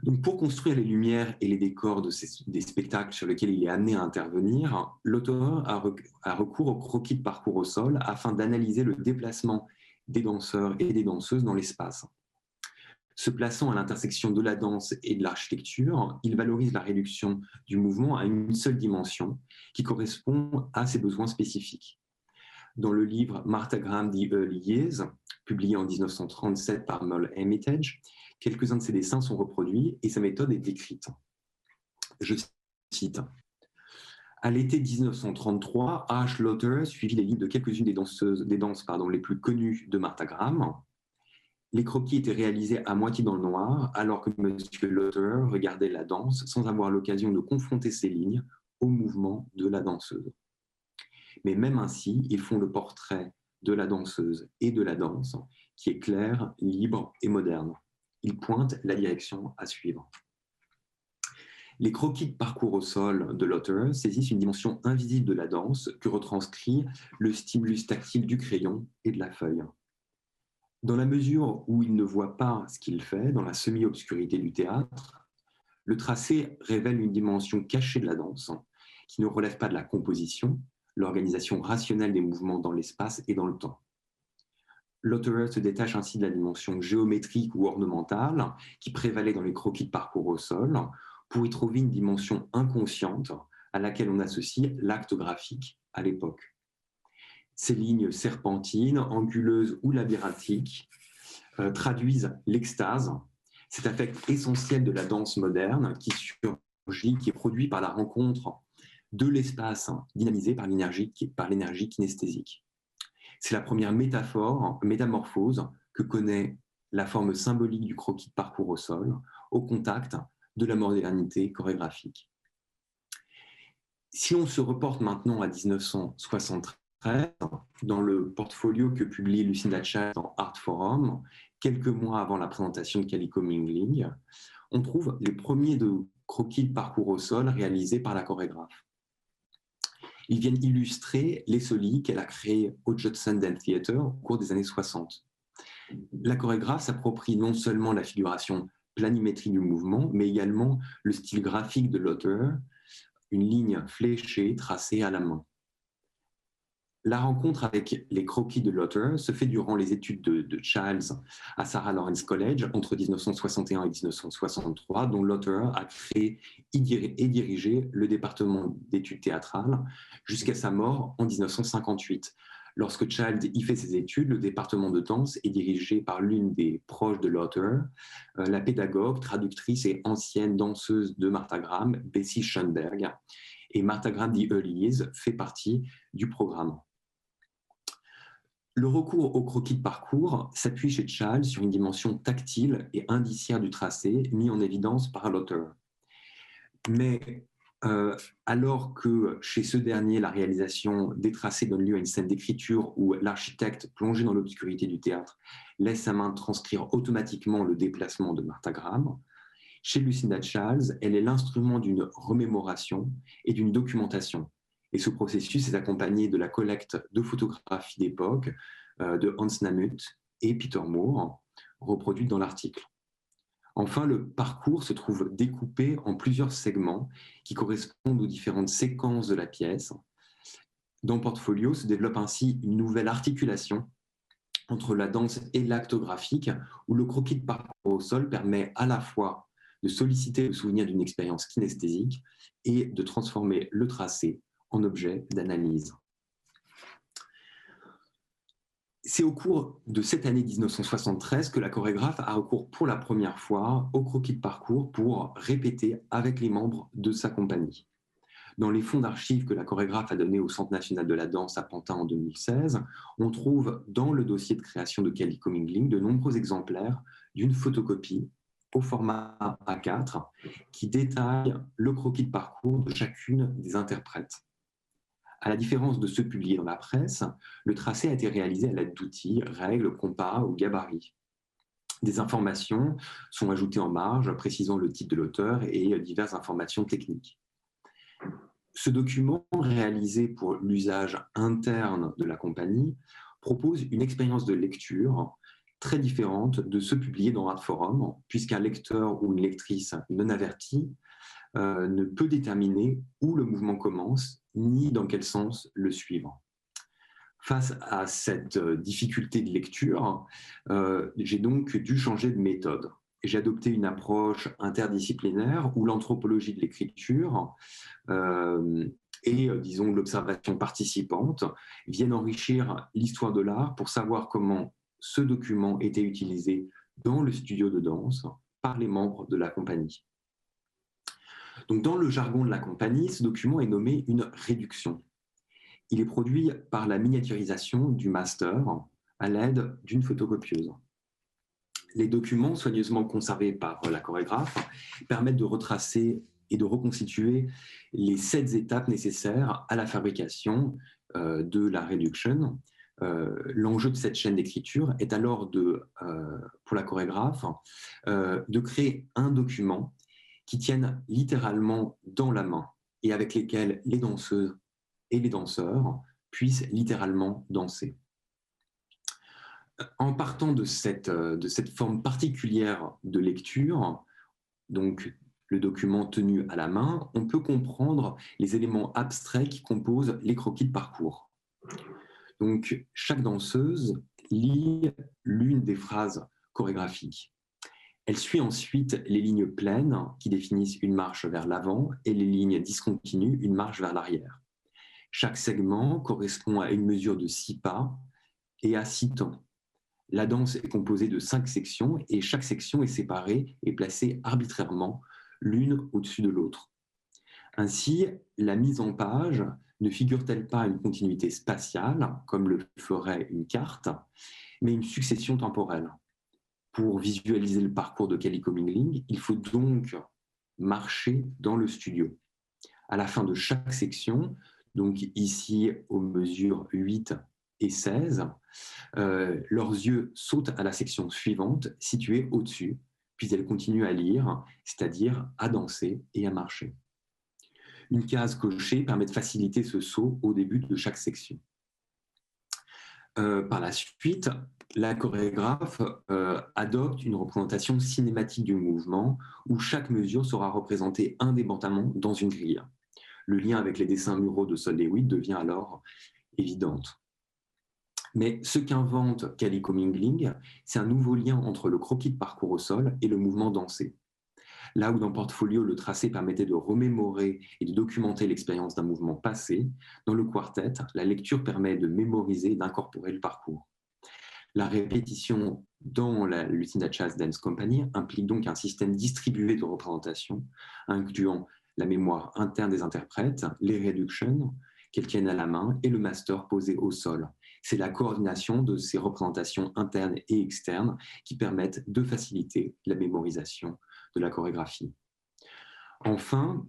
Donc pour construire les lumières et les décors des spectacles sur lesquels il est amené à intervenir, l'auteur a recours au croquis de parcours au sol afin d'analyser le déplacement des danseurs et des danseuses dans l'espace. Se plaçant à l'intersection de la danse et de l'architecture, il valorise la réduction du mouvement à une seule dimension qui correspond à ses besoins spécifiques. Dans le livre Martha Graham, The Early Years, publié en 1937 par Merle Hermitage, quelques-uns de ses dessins sont reproduits et sa méthode est décrite. Je cite. À l'été 1933, Arch Lotterer suivit les lignes de quelques-unes des danses les plus connues de Martha Graham. Les croquis étaient réalisés à moitié dans le noir, alors que M. Lotterer regardait la danse sans avoir l'occasion de confronter ses lignes au mouvement de la danseuse. Mais même ainsi, ils font le portrait de la danseuse et de la danse, qui est clair, libre et moderne. Ils pointent la direction à suivre. Les croquis de parcours au sol de Lotterer saisissent une dimension invisible de la danse que retranscrit le stimulus tactile du crayon et de la feuille. Dans la mesure où il ne voit pas ce qu'il fait, dans la semi-obscurité du théâtre, le tracé révèle une dimension cachée de la danse, qui ne relève pas de la composition, l'organisation rationnelle des mouvements dans l'espace et dans le temps. Lotterer se détache ainsi de la dimension géométrique ou ornementale qui prévalait dans les croquis de parcours au sol pour y trouver une dimension inconsciente à laquelle on associe l'acte graphique à l'époque. Ces lignes serpentines, anguleuses ou labyrinthiques traduisent l'extase, cet affect essentiel de la danse moderne qui surgit, qui est produit par la rencontre de l'espace dynamisé par l'énergie kinesthésique. C'est la première métamorphose que connaît la forme symbolique du croquis de parcours au sol au contact de la modernité chorégraphique. Si on se reporte maintenant à 1973, dans le portfolio que publie Lucinda Childs dans Art Forum, quelques mois avant la présentation de Calico Mingling, on trouve les premiers croquis de parcours au sol réalisés par la chorégraphe. Ils viennent illustrer les solis qu'elle a créés au Judson Dance Theatre au cours des années 60. La chorégraphe s'approprie non seulement la figuration planimétrique du mouvement, mais également le style graphique de Lotterer, une ligne fléchée tracée à la main. La rencontre avec les croquis de Lotterer se fait durant les études de Childs à Sarah Lawrence College entre 1961 et 1963, dont Lotterer a créé et dirigé le département d'études théâtrales jusqu'à sa mort en 1958. Lorsque Childs y fait ses études, le département de danse est dirigé par l'une des proches de Lotterer, la pédagogue, traductrice et ancienne danseuse de Martha Graham, Bessie Schoenberg. Et Martha Graham, The Early Years fait partie du programme. Le recours au croquis de parcours s'appuie chez Childs sur une dimension tactile et indiciaire du tracé mis en évidence par l'auteur. Mais alors que chez ce dernier, la réalisation des tracés donne lieu à une scène d'écriture où l'architecte, plongé dans l'obscurité du théâtre, laisse sa main transcrire automatiquement le déplacement de Martha Graham, chez Lucinda Childs, elle est l'instrument d'une remémoration et d'une documentation. Et ce processus est accompagné de la collecte de photographies d'époque de Hans Namuth et Peter Moore, reproduites dans l'article. Enfin, le parcours se trouve découpé en plusieurs segments qui correspondent aux différentes séquences de la pièce. Dans Portfolio se développe ainsi une nouvelle articulation entre la danse et l'acte graphique, où le croquis de parcours au sol permet à la fois de solliciter le souvenir d'une expérience kinesthésique et de transformer le tracé en objet d'analyse. C'est au cours de cette année 1973 que la chorégraphe a recours pour la première fois au croquis de parcours pour répéter avec les membres de sa compagnie. Dans les fonds d'archives que la chorégraphe a donnés au Centre national de la danse à Pantin en 2016, on trouve dans le dossier de création de Kelly Comingling de nombreux exemplaires d'une photocopie au format A4 qui détaille le croquis de parcours de chacune des interprètes. À la différence de ceux publiés dans la presse, le tracé a été réalisé à l'aide d'outils, règles, compas ou gabarits. Des informations sont ajoutées en marge, précisant le titre de l'auteur et diverses informations techniques. Ce document, réalisé pour l'usage interne de la compagnie, propose une expérience de lecture très différente de ceux publiés dans Artforum, puisqu'un lecteur ou une lectrice non avertie ne peut déterminer où le mouvement commence, ni dans quel sens le suivre. Face à cette difficulté de lecture, j'ai donc dû changer de méthode. J'ai adopté une approche interdisciplinaire où l'anthropologie de l'écriture et, disons, l'observation participante viennent enrichir l'histoire de l'art pour savoir comment ce document était utilisé dans le studio de danse par les membres de la compagnie. Donc, dans le jargon de la compagnie, ce document est nommé une réduction. Il est produit par la miniaturisation du master à l'aide d'une photocopieuse. Les documents soigneusement conservés par la chorégraphe permettent de retracer et de reconstituer les 7 étapes nécessaires à la fabrication de la reduction. L'enjeu de cette chaîne d'écriture est alors pour la chorégraphe de créer un document qui tienne littéralement dans la main et avec lesquels les danseuses et les danseurs puissent littéralement danser. En partant de cette forme particulière de lecture, donc le document tenu à la main, on peut comprendre les éléments abstraits qui composent les croquis de parcours. Donc, chaque danseuse lit l'une des phrases chorégraphiques. Elle suit ensuite les lignes pleines qui définissent une marche vers l'avant et les lignes discontinues, une marche vers l'arrière. Chaque segment correspond à une mesure de 6 pas et à 6 temps. La danse est composée de 5 sections et chaque section est séparée et placée arbitrairement l'une au-dessus de l'autre. Ainsi, la mise en page ne figure-t-elle pas une continuité spatiale, comme le ferait une carte, mais une succession temporelle. Pour visualiser le parcours de Kelly Comingling, il faut donc marcher dans le studio. À la fin de chaque section, donc ici aux mesures 8 et 16, leurs yeux sautent à la section suivante, située au-dessus, puis elles continuent à lire, c'est-à-dire à danser et à marcher. Une case cochée permet de faciliter ce saut au début de chaque section. Par la suite, la chorégraphe adopte une représentation cinématique du mouvement où chaque mesure sera représentée indépendamment dans une grille. Le lien avec les dessins muraux de Sol Lewitt devient alors évidente. Mais ce qu'invente Kelly Comingling, c'est un nouveau lien entre le croquis de parcours au sol et le mouvement dansé. Là où dans Portfolio, le tracé permettait de remémorer et de documenter l'expérience d'un mouvement passé, dans le quartet, la lecture permet de mémoriser et d'incorporer le parcours. La répétition dans la Lucinda Childs Dance Company implique donc un système distribué de représentation, incluant la mémoire interne des interprètes, les reductions qu'elles tiennent à la main et le master posé au sol. C'est la coordination de ces représentations internes et externes qui permettent de faciliter la mémorisation de la chorégraphie. Enfin,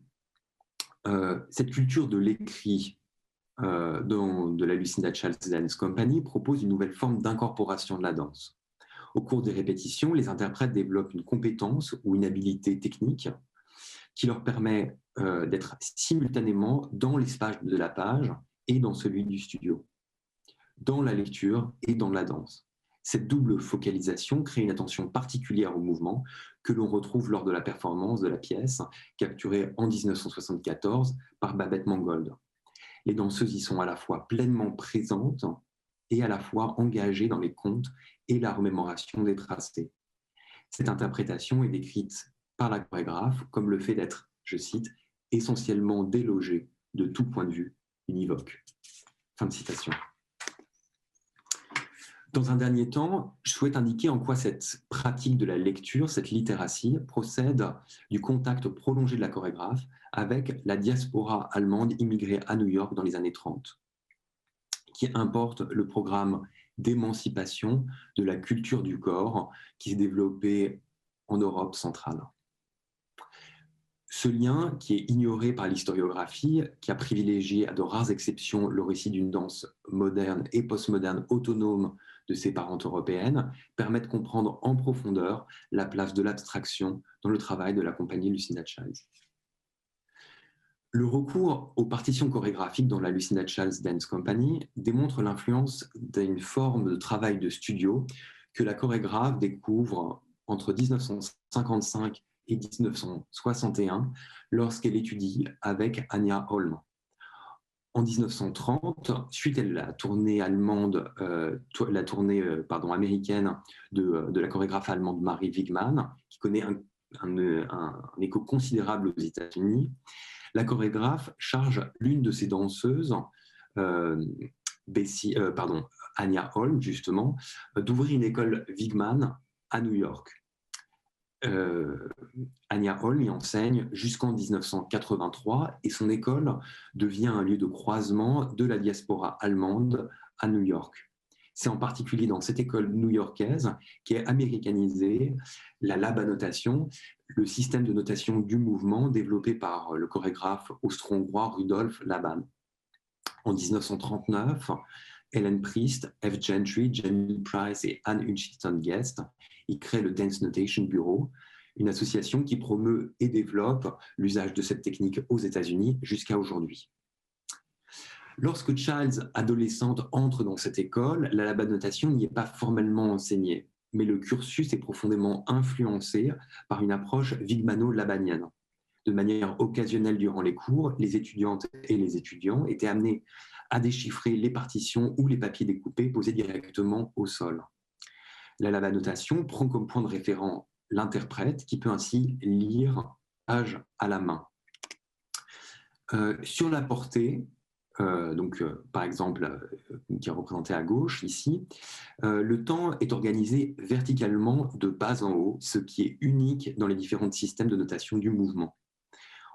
cette culture de l'écrit de la Lucinda Childs Dance Company propose une nouvelle forme d'incorporation de la danse. Au cours des répétitions, les interprètes développent une compétence ou une habilité technique qui leur permet d'être simultanément dans l'espace de la page et dans celui du studio, dans la lecture et dans la danse. Cette double focalisation crée une attention particulière au mouvement que l'on retrouve lors de la performance de la pièce, capturée en 1974 par Babette Mangold. Les danseuses y sont à la fois pleinement présentes et à la fois engagées dans les contes et la remémoration des tracés. Cette interprétation est décrite par la chorégraphe comme le fait d'être, je cite, essentiellement délogée de tout point de vue univoque. Fin de citation. Dans un dernier temps, je souhaite indiquer en quoi cette pratique de la lecture, cette littératie, procède du contact prolongé de la chorégraphe avec la diaspora allemande immigrée à New York dans les années 30, qui importe le programme d'émancipation de la culture du corps qui s'est développé en Europe centrale. Ce lien, qui est ignoré par l'historiographie, qui a privilégié à de rares exceptions le récit d'une danse moderne et postmoderne autonome de ses parentes européennes, permet de comprendre en profondeur la place de l'abstraction dans le travail de la compagnie Lucinda Childs. Le recours aux partitions chorégraphiques dans la Lucinda Childs Dance Company démontre l'influence d'une forme de travail de studio que la chorégraphe découvre entre 1955 et 1961 lorsqu'elle étudie avec Anja Holm. En 1930, suite à la tournée allemande, américaine de la chorégraphe allemande Marie Wigman, qui connaît un écho considérable aux États-Unis, la chorégraphe charge l'une de ses danseuses, Anja Holm, justement, d'ouvrir une école Wigman à New York. Anja Holm y enseigne jusqu'en 1983 et son école devient un lieu de croisement de la diaspora allemande à New York. C'est en particulier dans cette école new-yorkaise qu'est américanisée la Laban notation, le système de notation du mouvement développé par le chorégraphe austro-hongrois Rudolf Laban. En 1939, Ellen Priest, F. Gentry, Jamie Price et Anne Hutchinson Guest y créent le Dance Notation Bureau, une association qui promeut et développe l'usage de cette technique aux États-Unis jusqu'à aujourd'hui. Lorsque Childs, adolescente, entre dans cette école, la Laban notation n'y est pas formellement enseignée, mais le cursus est profondément influencé par une approche wigmano-labanienne. De manière occasionnelle durant les cours, les étudiantes et les étudiants étaient amenés à déchiffrer les partitions ou les papiers découpés posés directement au sol. La Laban notation prend comme point de référent l'interprète qui peut ainsi lire page à la main. Sur la portée, par exemple, qui est représenté à gauche ici, le temps est organisé verticalement de bas en haut, ce qui est unique dans les différents systèmes de notation du mouvement.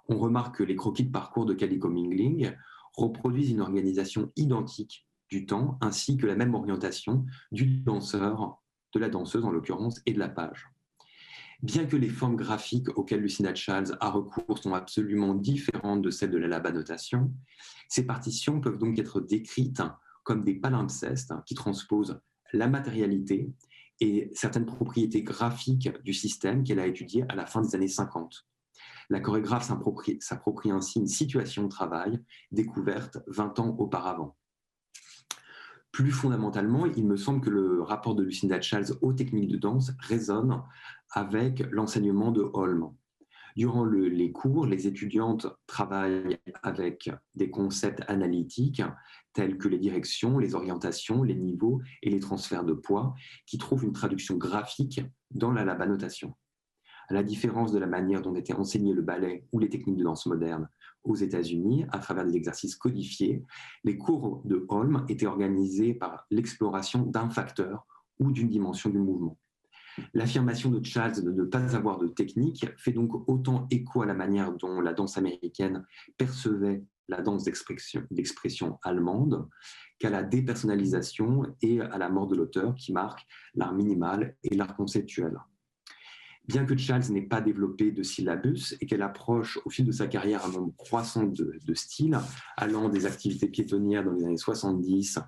On remarque que les croquis de parcours de Calico Mingling reproduisent une organisation identique du temps, ainsi que la même orientation du danseur, de la danseuse en l'occurrence, et de la page. Bien que les formes graphiques auxquelles Lucinda Childs a recours sont absolument différentes de celles de la Laban notation, ces partitions peuvent donc être décrites comme des palimpsestes qui transposent la matérialité et certaines propriétés graphiques du système qu'elle a étudié à la fin des années 50. La chorégraphe s'approprie ainsi une situation de travail découverte 20 ans auparavant. Plus fondamentalement, il me semble que le rapport de Lucinda Childs aux techniques de danse résonne avec l'enseignement de Holm. Durant les cours, les étudiantes travaillent avec des concepts analytiques tels que les directions, les orientations, les niveaux et les transferts de poids qui trouvent une traduction graphique dans la Laban notation. À la différence de la manière dont était enseigné le ballet ou les techniques de danse moderne aux États-Unis, à travers des exercices codifiés, les cours de Holm étaient organisés par l'exploration d'un facteur ou d'une dimension du mouvement. L'affirmation de Childs de ne pas avoir de technique fait donc autant écho à la manière dont la danse américaine percevait la danse d'expression allemande qu'à la dépersonnalisation et à la mort de l'auteur qui marque l'art minimal et l'art conceptuel. Bien que Childs n'ait pas développé de syllabus et qu'elle approche au fil de sa carrière un nombre croissant de styles, allant des activités piétonnières dans les années 70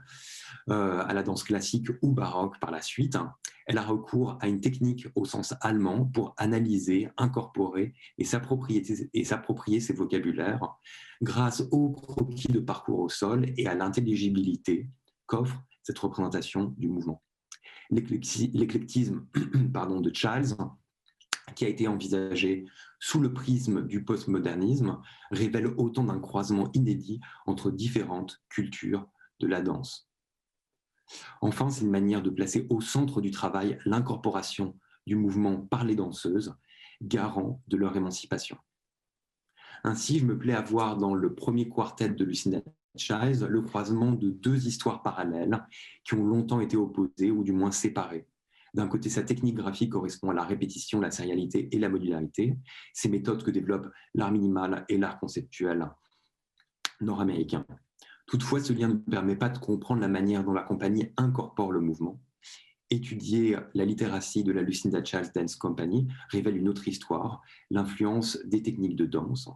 à la danse classique ou baroque par la suite, elle a recours à une technique au sens allemand pour analyser, incorporer et s'approprier ses vocabulaires grâce au croquis de parcours au sol et à l'intelligibilité qu'offre cette représentation du mouvement. L'éclectisme de Childs, qui a été envisagé sous le prisme du postmodernisme, révèle autant d'un croisement inédit entre différentes cultures de la danse. Enfin, c'est une manière de placer au centre du travail l'incorporation du mouvement par les danseuses, garant de leur émancipation. Ainsi, je me plais à voir dans le premier quartet de Lucinda Childs le croisement de deux histoires parallèles qui ont longtemps été opposées ou du moins séparées. D'un côté, sa technique graphique correspond à la répétition, la sérialité et la modularité, ces méthodes que développent l'art minimal et l'art conceptuel nord-américain. Toutefois, ce lien ne permet pas de comprendre la manière dont la compagnie incorpore le mouvement. Étudier la littératie de la Lucinda Childs Dance Company révèle une autre histoire, l'influence des techniques de danse.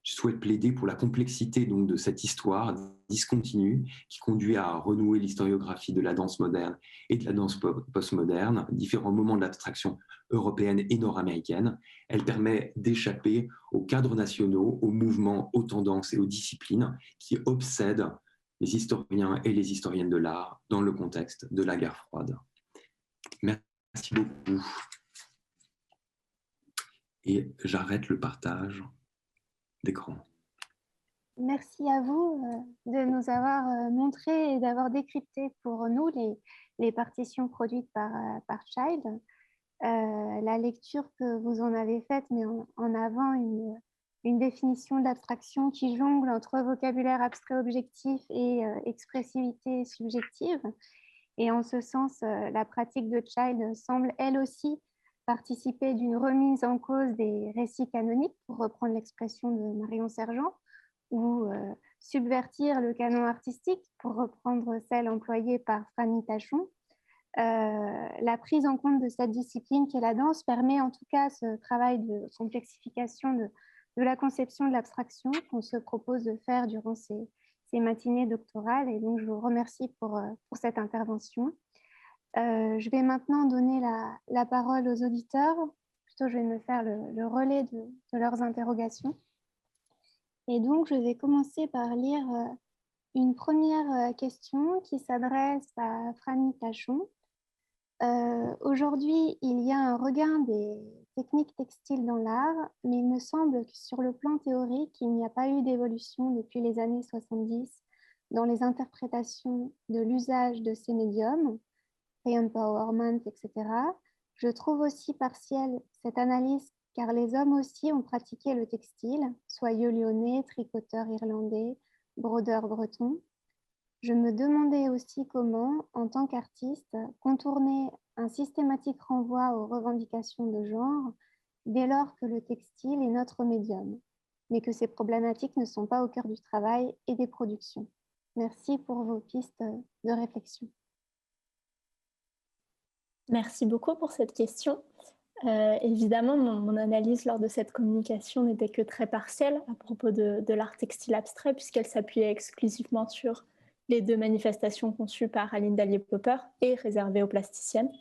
Je souhaite plaider pour la complexité donc de cette histoire discontinue qui conduit à renouer l'historiographie de la danse moderne et de la danse postmoderne, différents moments de l'abstraction européenne et nord-américaine. Elle permet d'échapper aux cadres nationaux, aux mouvements, aux tendances et aux disciplines qui obsèdent les historiens et les historiennes de l'art dans le contexte de la guerre froide. Merci beaucoup. Et j'arrête le partage d'écran. Merci à vous de nous avoir montré et d'avoir décrypté pour nous les partitions produites par Child. La lecture que vous en avez faite met en avant une définition de l'abstraction qui jongle entre vocabulaire abstrait objectif et expressivité subjective. Et en ce sens, la pratique de Child semble elle aussi participer d'une remise en cause des récits canoniques, pour reprendre l'expression de Marion Sergent, ou subvertir le canon artistique, pour reprendre celle employée par Fanny Tachon. La prise en compte de cette discipline qui est la danse permet en tout cas ce travail de complexification de la conception de l'abstraction qu'on se propose de faire durant ces matinées doctorales. Et donc, je vous remercie pour cette intervention. Je vais maintenant donner la parole aux auditeurs. Plutôt, je vais me faire le relais de leurs interrogations. Et donc, je vais commencer par lire une première question qui s'adresse à Fanny Tachon. Aujourd'hui, il y a un regain des techniques textiles dans l'art, mais il me semble que sur le plan théorique, il n'y a pas eu d'évolution depuis les années 70 dans les interprétations de l'usage de ces médiums, re-empowerment, etc. Je trouve aussi partielle cette analyse car les hommes aussi ont pratiqué le textile, soyeux lyonnais, tricoteurs irlandais, brodeurs bretons. Je me demandais aussi comment, en tant qu'artiste, contourner un systématique renvoi aux revendications de genre dès lors que le textile est notre médium, mais que ces problématiques ne sont pas au cœur du travail et des productions. Merci pour vos pistes de réflexion. Merci beaucoup pour cette question. Évidemment, mon analyse lors de cette communication n'était que très partielle à propos de l'art textile abstrait, puisqu'elle s'appuyait exclusivement sur les deux manifestations conçues par Aline Dallier-Popper et réservées aux plasticiennes.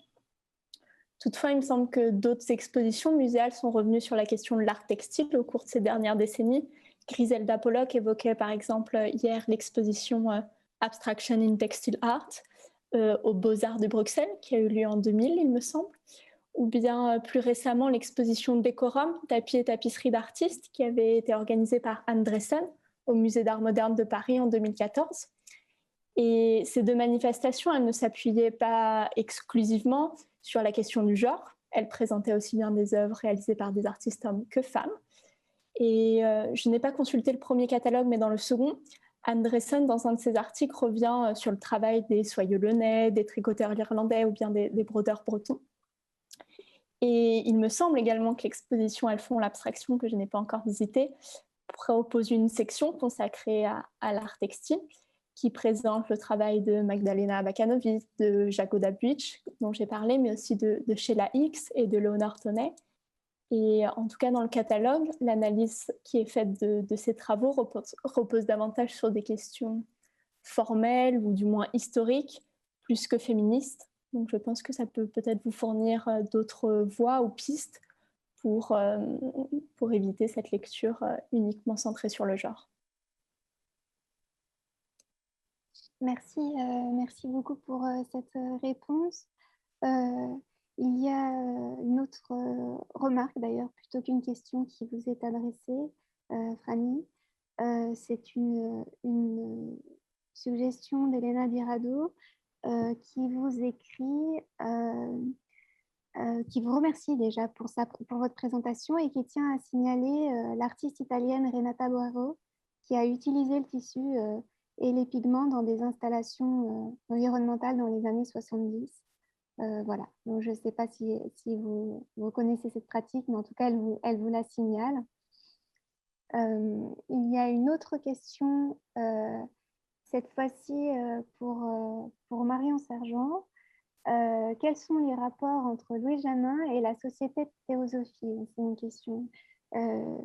Toutefois, il me semble que d'autres expositions muséales sont revenues sur la question de l'art textile au cours de ces dernières décennies. Griselda Pollock évoquait par exemple hier l'exposition Abstraction in Textile Art aux Beaux-Arts de Bruxelles, qui a eu lieu en 2000, il me semble, ou bien plus récemment l'exposition Décorum, tapis et tapisseries d'artistes, qui avait été organisée par Anne Dressen au Musée d'Art moderne de Paris en 2014. Et ces deux manifestations, elles ne s'appuyaient pas exclusivement sur la question du genre. Elles présentaient aussi bien des œuvres réalisées par des artistes hommes que femmes. Et je n'ai pas consulté le premier catalogue, mais dans le second, Anne Dressen, dans un de ses articles, revient sur le travail des soyeux lyonnais, des tricoteurs irlandais ou bien des brodeurs bretons. Et il me semble également que l'exposition Elles font l'abstraction, que je n'ai pas encore visitée, propose une section consacrée à l'art textile. qui présente le travail de Magdalena Abakanowicz, de Jagoda Buic, dont j'ai parlé, mais aussi de Sheila Hicks et de Leonore Tonney. Et en tout cas, dans le catalogue, l'analyse qui est faite de ces travaux repose davantage sur des questions formelles ou du moins historiques, plus que féministes. Donc je pense que ça peut peut-être vous fournir d'autres voies ou pistes pour éviter cette lecture uniquement centrée sur le genre. Merci, merci beaucoup pour cette réponse. Il y a une autre remarque d'ailleurs, plutôt qu'une question qui vous est adressée, Franny. C'est une suggestion d'Elena Dirado qui vous écrit, qui vous remercie déjà pour votre présentation et qui tient à signaler l'artiste italienne Renata Boero qui a utilisé le tissu et les pigments dans des installations environnementales dans les années 70. Voilà, donc je ne sais pas si vous connaissez cette pratique, mais en tout cas, elle vous la signale. Il y a une autre question, cette fois-ci pour Marion Sergent. Quels sont les rapports entre Louis Janin et la Société de théosophie? C'est une question.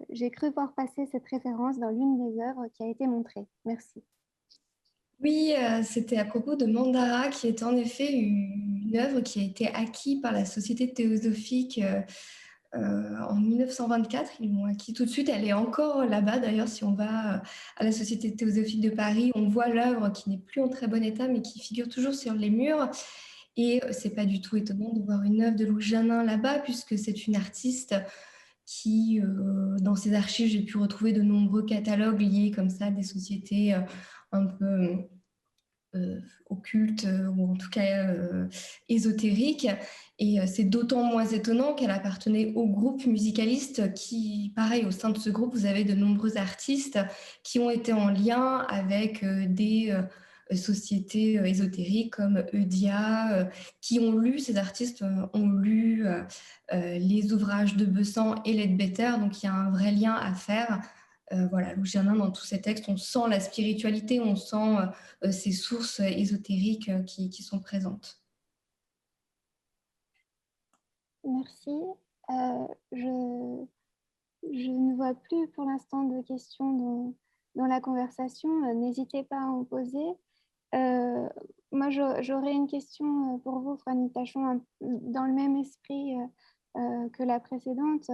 J'ai cru voir passer cette référence dans l'une des œuvres qui a été montrée. Merci. Oui, c'était à propos de Mandara, qui est en effet une œuvre qui a été acquise par la Société théosophique en 1924. Ils l'ont acquis tout de suite. Elle est encore là-bas. D'ailleurs, si on va à la Société théosophique de Paris, on voit l'œuvre qui n'est plus en très bon état, mais qui figure toujours sur les murs. Et c'est pas du tout étonnant de voir une œuvre de Louis Janin là-bas, puisque c'est une artiste qui, dans ses archives, j'ai pu retrouver de nombreux catalogues liés comme ça à des sociétés un peu occultes ou en tout cas ésotériques. Et c'est d'autant moins étonnant qu'elle appartenait au groupe musicaliste qui, pareil, au sein de ce groupe, vous avez de nombreux artistes qui ont été en lien avec des sociétés ésotériques comme Eudia, qui ont lu, ces artistes ont lu les ouvrages de Besant et Leadbeater, donc il y a un vrai lien à faire. Voilà, Louis Janin, dans tous ces textes, on sent la spiritualité, on sent ces sources ésotériques qui sont présentes. Merci. Je ne vois plus pour l'instant de questions dans la conversation. N'hésitez pas à en poser. Moi, j'aurais une question pour vous, Franny Tachon, dans le même esprit que la précédente.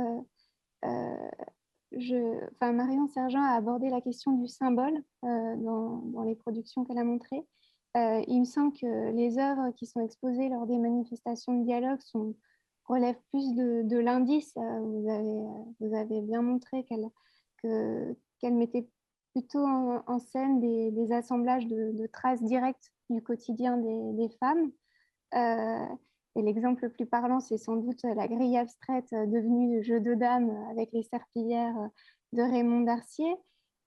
Marion Sergent a abordé la question du symbole dans les productions qu'elle a montrées. Il me semble que les œuvres qui sont exposées lors des manifestations de dialogue relèvent plus de l'indice. Vous avez bien montré qu'elle mettait plutôt en scène des assemblages de traces directes du quotidien des femmes. Et l'exemple le plus parlant, c'est sans doute la grille abstraite devenue jeu de dames avec les serpillières de Raymond Darcier.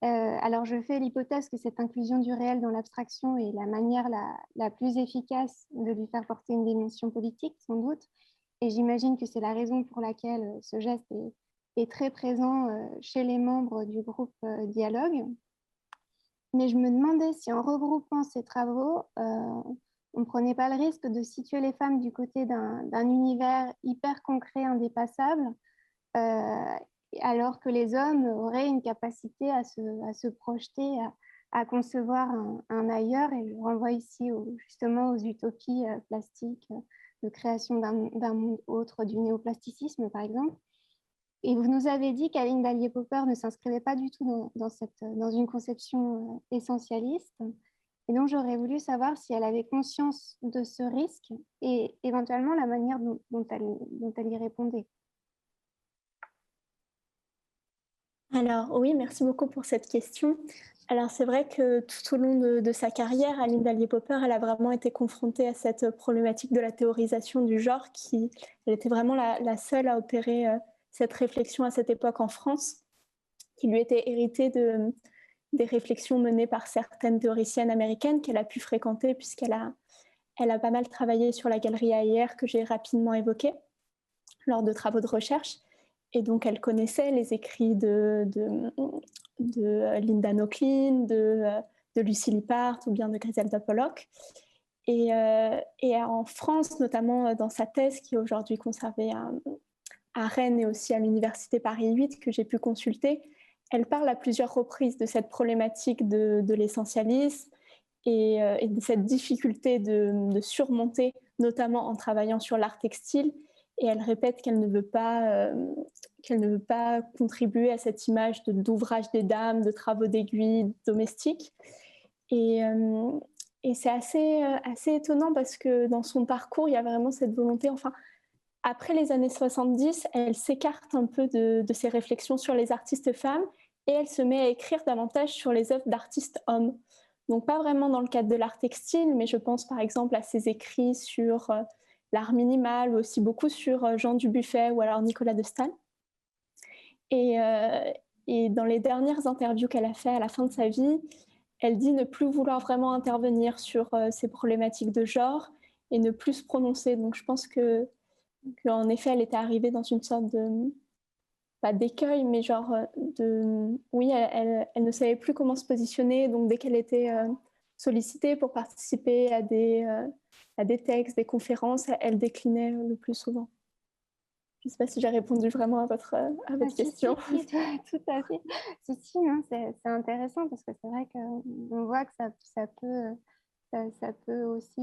Alors, je fais l'hypothèse que cette inclusion du réel dans l'abstraction est la manière la plus efficace de lui faire porter une dimension politique, sans doute. Et j'imagine que c'est la raison pour laquelle ce geste est très présent chez les membres du groupe Dialogue. Mais je me demandais si en regroupant ces travaux, on ne prenait pas le risque de situer les femmes du côté d'un univers hyper concret, indépassable, alors que les hommes auraient une capacité à se projeter, à concevoir un ailleurs. Et je renvoie ici justement aux utopies plastiques de création d'un monde autre, du néoplasticisme par exemple. Et vous nous avez dit qu'Aline Dallier-Popper ne s'inscrivait pas du tout dans une conception essentialiste. Et donc, j'aurais voulu savoir si elle avait conscience de ce risque et éventuellement la manière dont elle y répondait. Alors oui, merci beaucoup pour cette question. Alors c'est vrai que tout au long de sa carrière, Aline Dallier-Popper, elle a vraiment été confrontée à cette problématique de la théorisation du genre. Elle était vraiment la seule à opérer cette réflexion à cette époque en France, qui lui était héritée des réflexions menées par certaines théoriciennes américaines qu'elle a pu fréquenter, puisqu'elle a pas mal travaillé sur la galerie AIR que j'ai rapidement évoquée lors de travaux de recherche. Et donc, elle connaissait les écrits de Linda Nochlin, de Lucy Lippard ou bien de Griselda Pollock. Et en France, notamment dans sa thèse qui est aujourd'hui conservée à Rennes et aussi à l'Université Paris 8 que j'ai pu consulter, elle parle à plusieurs reprises de cette problématique de l'essentialisme et de cette difficulté de surmonter, notamment en travaillant sur l'art textile. Et elle répète qu'elle ne veut pas contribuer à cette image d'ouvrage des dames, de travaux d'aiguille domestiques. Et c'est assez étonnant parce que dans son parcours, il y a vraiment cette volonté, enfin, après les années 70, elle s'écarte un peu de ces réflexions sur les artistes femmes et elle se met à écrire davantage sur les œuvres d'artistes hommes. Donc pas vraiment dans le cadre de l'art textile, mais je pense par exemple à ses écrits sur l'art minimal, ou aussi beaucoup sur Jean Dubuffet ou alors Nicolas de Staël. Et dans les dernières interviews qu'elle a fait à la fin de sa vie, elle dit ne plus vouloir vraiment intervenir sur ces problématiques de genre et ne plus se prononcer. Donc je pense qu'en effet, elle était arrivée dans une sorte de, pas d'écueil, mais genre oui, elle ne savait plus comment se positionner. Donc dès qu'elle était sollicitée pour participer à des textes, des conférences, elle déclinait le plus souvent. Je ne sais pas si j'ai répondu vraiment à votre question. Si, tout à fait. Si, non, c'est intéressant parce que c'est vrai qu'on voit que ça peut aussi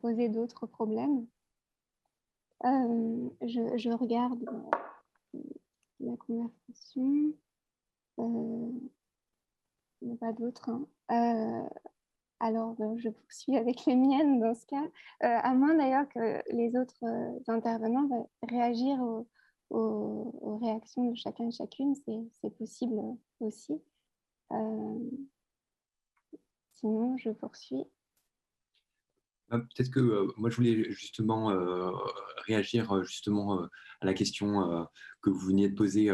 poser d'autres problèmes. Je regarde la conversation. Il n'y a pas d'autres. Alors, je poursuis avec les miennes dans ce cas. À moins d'ailleurs que les autres intervenants réagir aux réactions de chacun et chacune, c'est possible aussi. Sinon, je poursuis. Peut-être que moi, je voulais justement réagir justement à la question que vous veniez de poser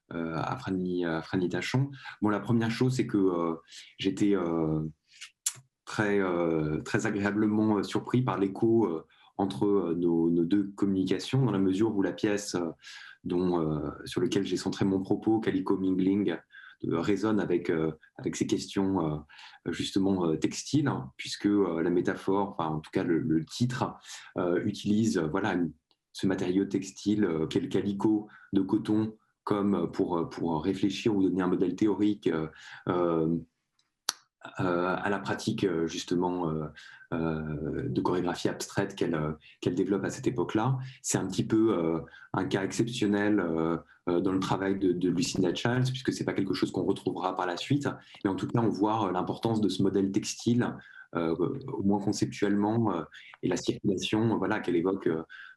à Franny Tachon. Bon, la première chose, c'est que j'étais très agréablement surpris par l'écho entre nos deux communications, dans la mesure où la pièce sur laquelle j'ai centré mon propos, Calico Mingling, résonne avec ces questions justement textiles, hein, puisque la métaphore, enfin en tout cas le titre, utilise voilà, ce matériau textile qu'est le calico de coton comme pour réfléchir ou donner un modèle théorique à la pratique justement de chorégraphie abstraite qu'elle développe à cette époque-là. C'est un petit peu un cas exceptionnel dans le travail de Lucinda Childs, puisque c'est pas quelque chose qu'on retrouvera par la suite. Mais en tout cas, on voit l'importance de ce modèle textile, au moins conceptuellement, et la circulation voilà, qu'elle évoque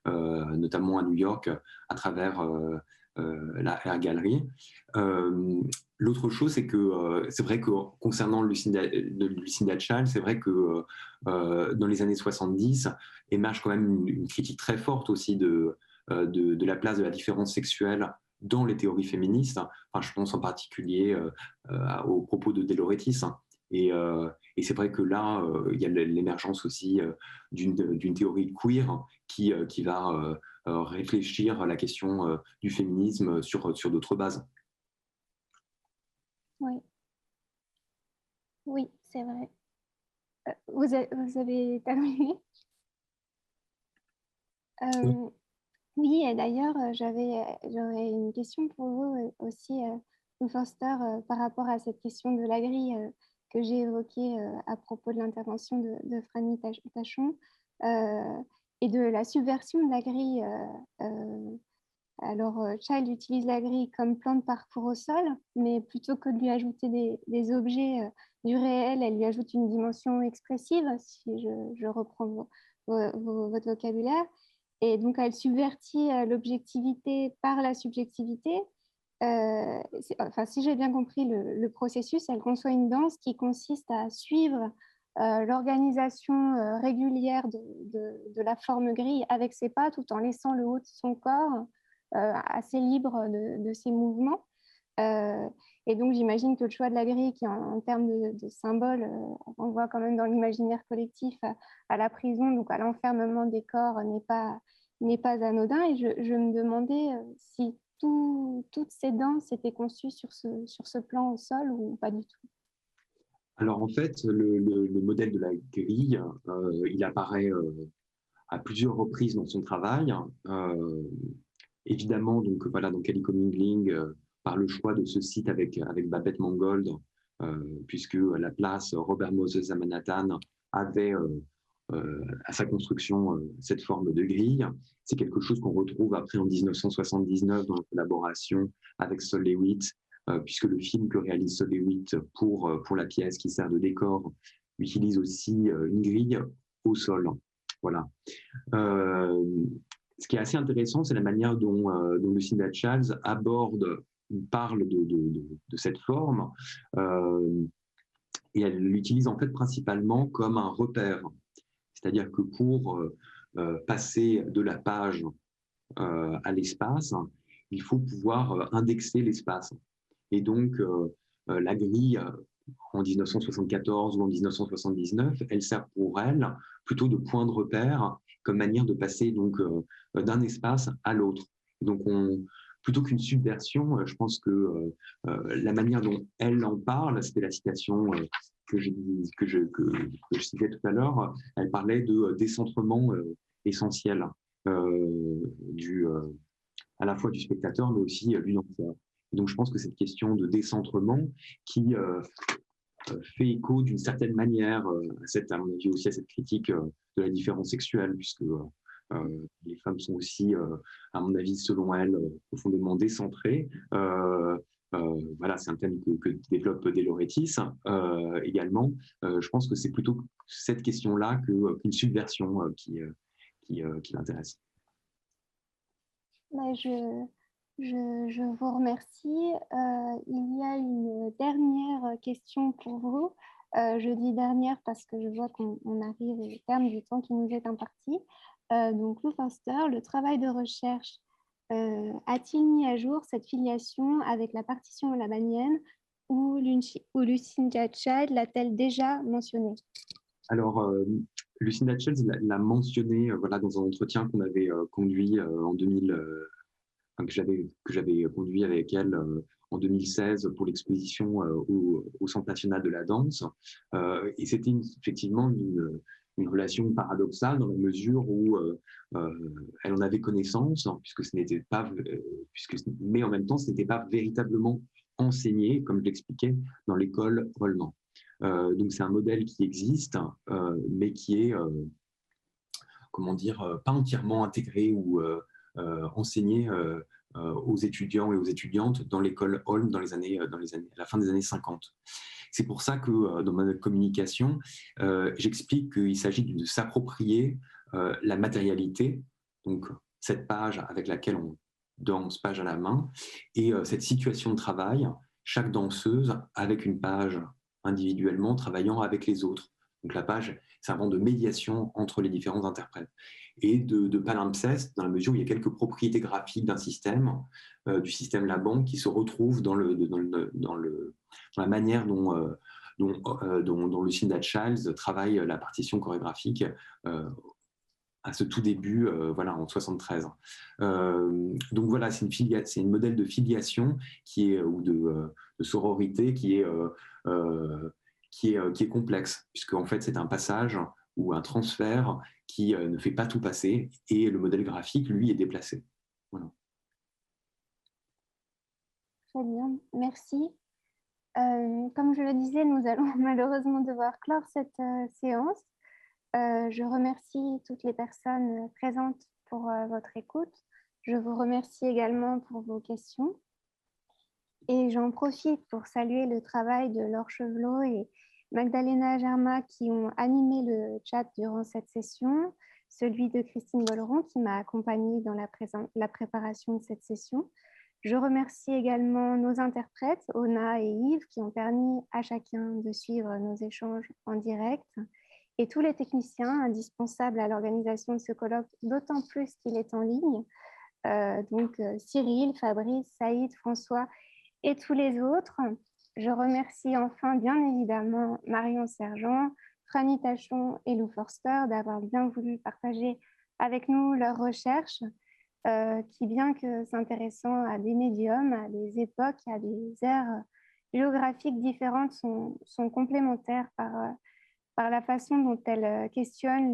notamment à New York à travers la Air Gallery. L'autre chose, c'est que c'est vrai que concernant Lucinda Childs, c'est vrai que dans les années 70, émerge quand même une critique très forte aussi de la place de la différence sexuelle dans les théories féministes. Enfin, je pense en particulier aux propos de De Laurentiis. Et c'est vrai que là, il y a l'émergence aussi d'une théorie queer qui va réfléchir à la question du féminisme sur d'autres bases. Oui, c'est vrai. Vous avez terminé? Oui, et d'ailleurs, j'aurais une question pour vous aussi, Foster, par rapport à cette question de la grille que j'ai évoquée à propos de l'intervention de Franny Tachon et de la subversion de la grille. Alors, Child utilise la grille comme plan de parcours au sol, mais plutôt que de lui ajouter des objets du réel, elle lui ajoute une dimension expressive, si je reprends votre vocabulaire. Et donc, elle subvertit l'objectivité par la subjectivité. Enfin, si j'ai bien compris le processus, elle conçoit une danse qui consiste à suivre l'organisation régulière de la forme grille avec ses pas, tout en laissant le haut de son corps assez libre de ses mouvements. Et donc, j'imagine que le choix de la grille, qui en termes de symbole, on voit quand même dans l'imaginaire collectif à la prison, donc à l'enfermement des corps, n'est pas anodin. Et je me demandais si toutes ces danses étaient conçues sur ce plan au sol ou pas du tout. Alors en fait, le modèle de la grille, il apparaît à plusieurs reprises dans son travail. Évidemment, donc voilà, dans Calico Mingling, par le choix de ce site avec Babette Mangold, puisque la place Robert Moses à Manhattan avait à sa construction cette forme de grille. C'est quelque chose qu'on retrouve après en 1979 dans la collaboration avec Sol Lewitt, puisque le film que réalise Sol Lewitt pour la pièce qui sert de décor utilise aussi une grille au sol. Voilà. Ce qui est assez intéressant, c'est la manière dont Lucinda Childs parle de cette forme, et elle l'utilise en fait principalement comme un repère. C'est-à-dire que pour passer de la page à l'espace, il faut pouvoir indexer l'espace. Et donc, la grille en 1974 ou en 1979, elle sert pour elle plutôt de point de repère comme manière de passer donc d'un espace à l'autre. Donc, plutôt qu'une subversion, je pense que la manière dont elle en parle, c'était la citation que je citais tout à l'heure, elle parlait de décentrement essentiel à la fois du spectateur, mais aussi du danseur. Donc je pense que cette question de décentrement qui fait écho d'une certaine manière à mon avis aussi à cette critique de la différence sexuelle, puisque les femmes sont aussi, à mon avis, selon elles, profondément décentrées. Voilà, c'est un thème que développe De Laurentiis également. Je pense que c'est plutôt cette question-là qu'une subversion qui l'intéresse. Je vous remercie. Il y a une dernière question pour vous. Je dis dernière parce que je vois qu'on arrive au terme du temps qui nous est imparti. Donc, Lou Foster, le travail de recherche a-t-il mis à jour cette filiation avec la partition labanienne ou Lucinda Child l'a-t-elle déjà mentionné? Alors, Lucinda Childs l'a mentionné voilà, dans un entretien qu'on avait conduit en 2000, que j'avais conduit avec elle en 2016 pour l'exposition au Centre national de la danse. Et c'était effectivement une relation paradoxale dans la mesure où elle en avait connaissance, puisque ce n'était pas, mais en même temps, ce n'était pas véritablement enseigné, comme je l'expliquais, dans l'école Rollman. Donc c'est un modèle qui existe, mais qui est, comment dire, pas entièrement intégré ou enseigné aux étudiants et aux étudiantes dans l'école Holm à la fin des années 50. C'est pour ça que dans ma communication, j'explique qu'il s'agit de s'approprier la matérialité, donc cette page avec laquelle on danse, page à la main, et cette situation de travail, chaque danseuse avec une page individuellement travaillant avec les autres. Donc la page servant de médiation entre les différents interprètes. Et de palimpseste, dans la mesure où il y a quelques propriétés graphiques d'un système, du système Laban, qui se retrouvent dans la manière dont Lucinda Childs travaille la partition chorégraphique à ce tout début, voilà, en 73. Donc voilà, c'est une modèle de filiation ou de sororité qui est complexe, puisque en fait c'est un passage ou un transfert qui ne fait pas tout passer, et le modèle graphique, lui, est déplacé. Voilà. Très bien, merci. Comme je le disais, nous allons malheureusement devoir clore cette séance. Je remercie toutes les personnes présentes pour votre écoute. Je vous remercie également pour vos questions. Et j'en profite pour saluer le travail de Laure Chevelot et Magdalena Germa qui ont animé le chat durant cette session, celui de Christine Bolleron qui m'a accompagnée dans la préparation de cette session. Je remercie également nos interprètes, Ona et Yves, qui ont permis à chacun de suivre nos échanges en direct, et tous les techniciens indispensables à l'organisation de ce colloque, d'autant plus qu'il est en ligne. Donc Cyril, Fabrice, Saïd, François et tous les autres. Je remercie enfin bien évidemment Marion Sergent, Franny Tachon et Lou Forster d'avoir bien voulu partager avec nous leurs recherches qui, bien que s'intéressant à des médiums, à des époques, à des ères géographiques différentes sont complémentaires par la façon dont elles questionnent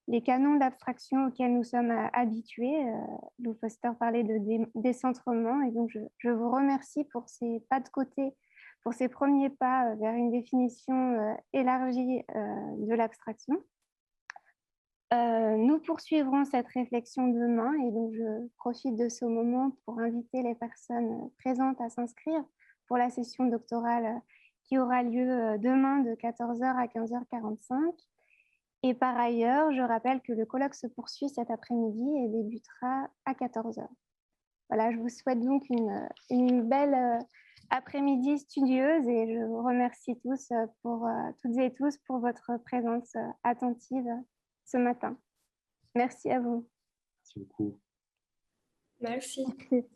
les canons d'abstraction auxquels nous sommes habitués. Lou Foster parlait de décentrement, et donc je vous remercie pour ces pas de côté, pour ces premiers pas vers une définition élargie de l'abstraction. Nous poursuivrons cette réflexion demain, et donc je profite de ce moment pour inviter les personnes présentes à s'inscrire pour la session doctorale qui aura lieu demain de 14h à 15h45. Et par ailleurs, je rappelle que le colloque se poursuit cet après-midi et débutera à 14h. Voilà, je vous souhaite donc une belle après-midi studieuse, et je vous remercie tous toutes et tous pour votre présence attentive ce matin. Merci à vous. Merci beaucoup. Merci. Merci.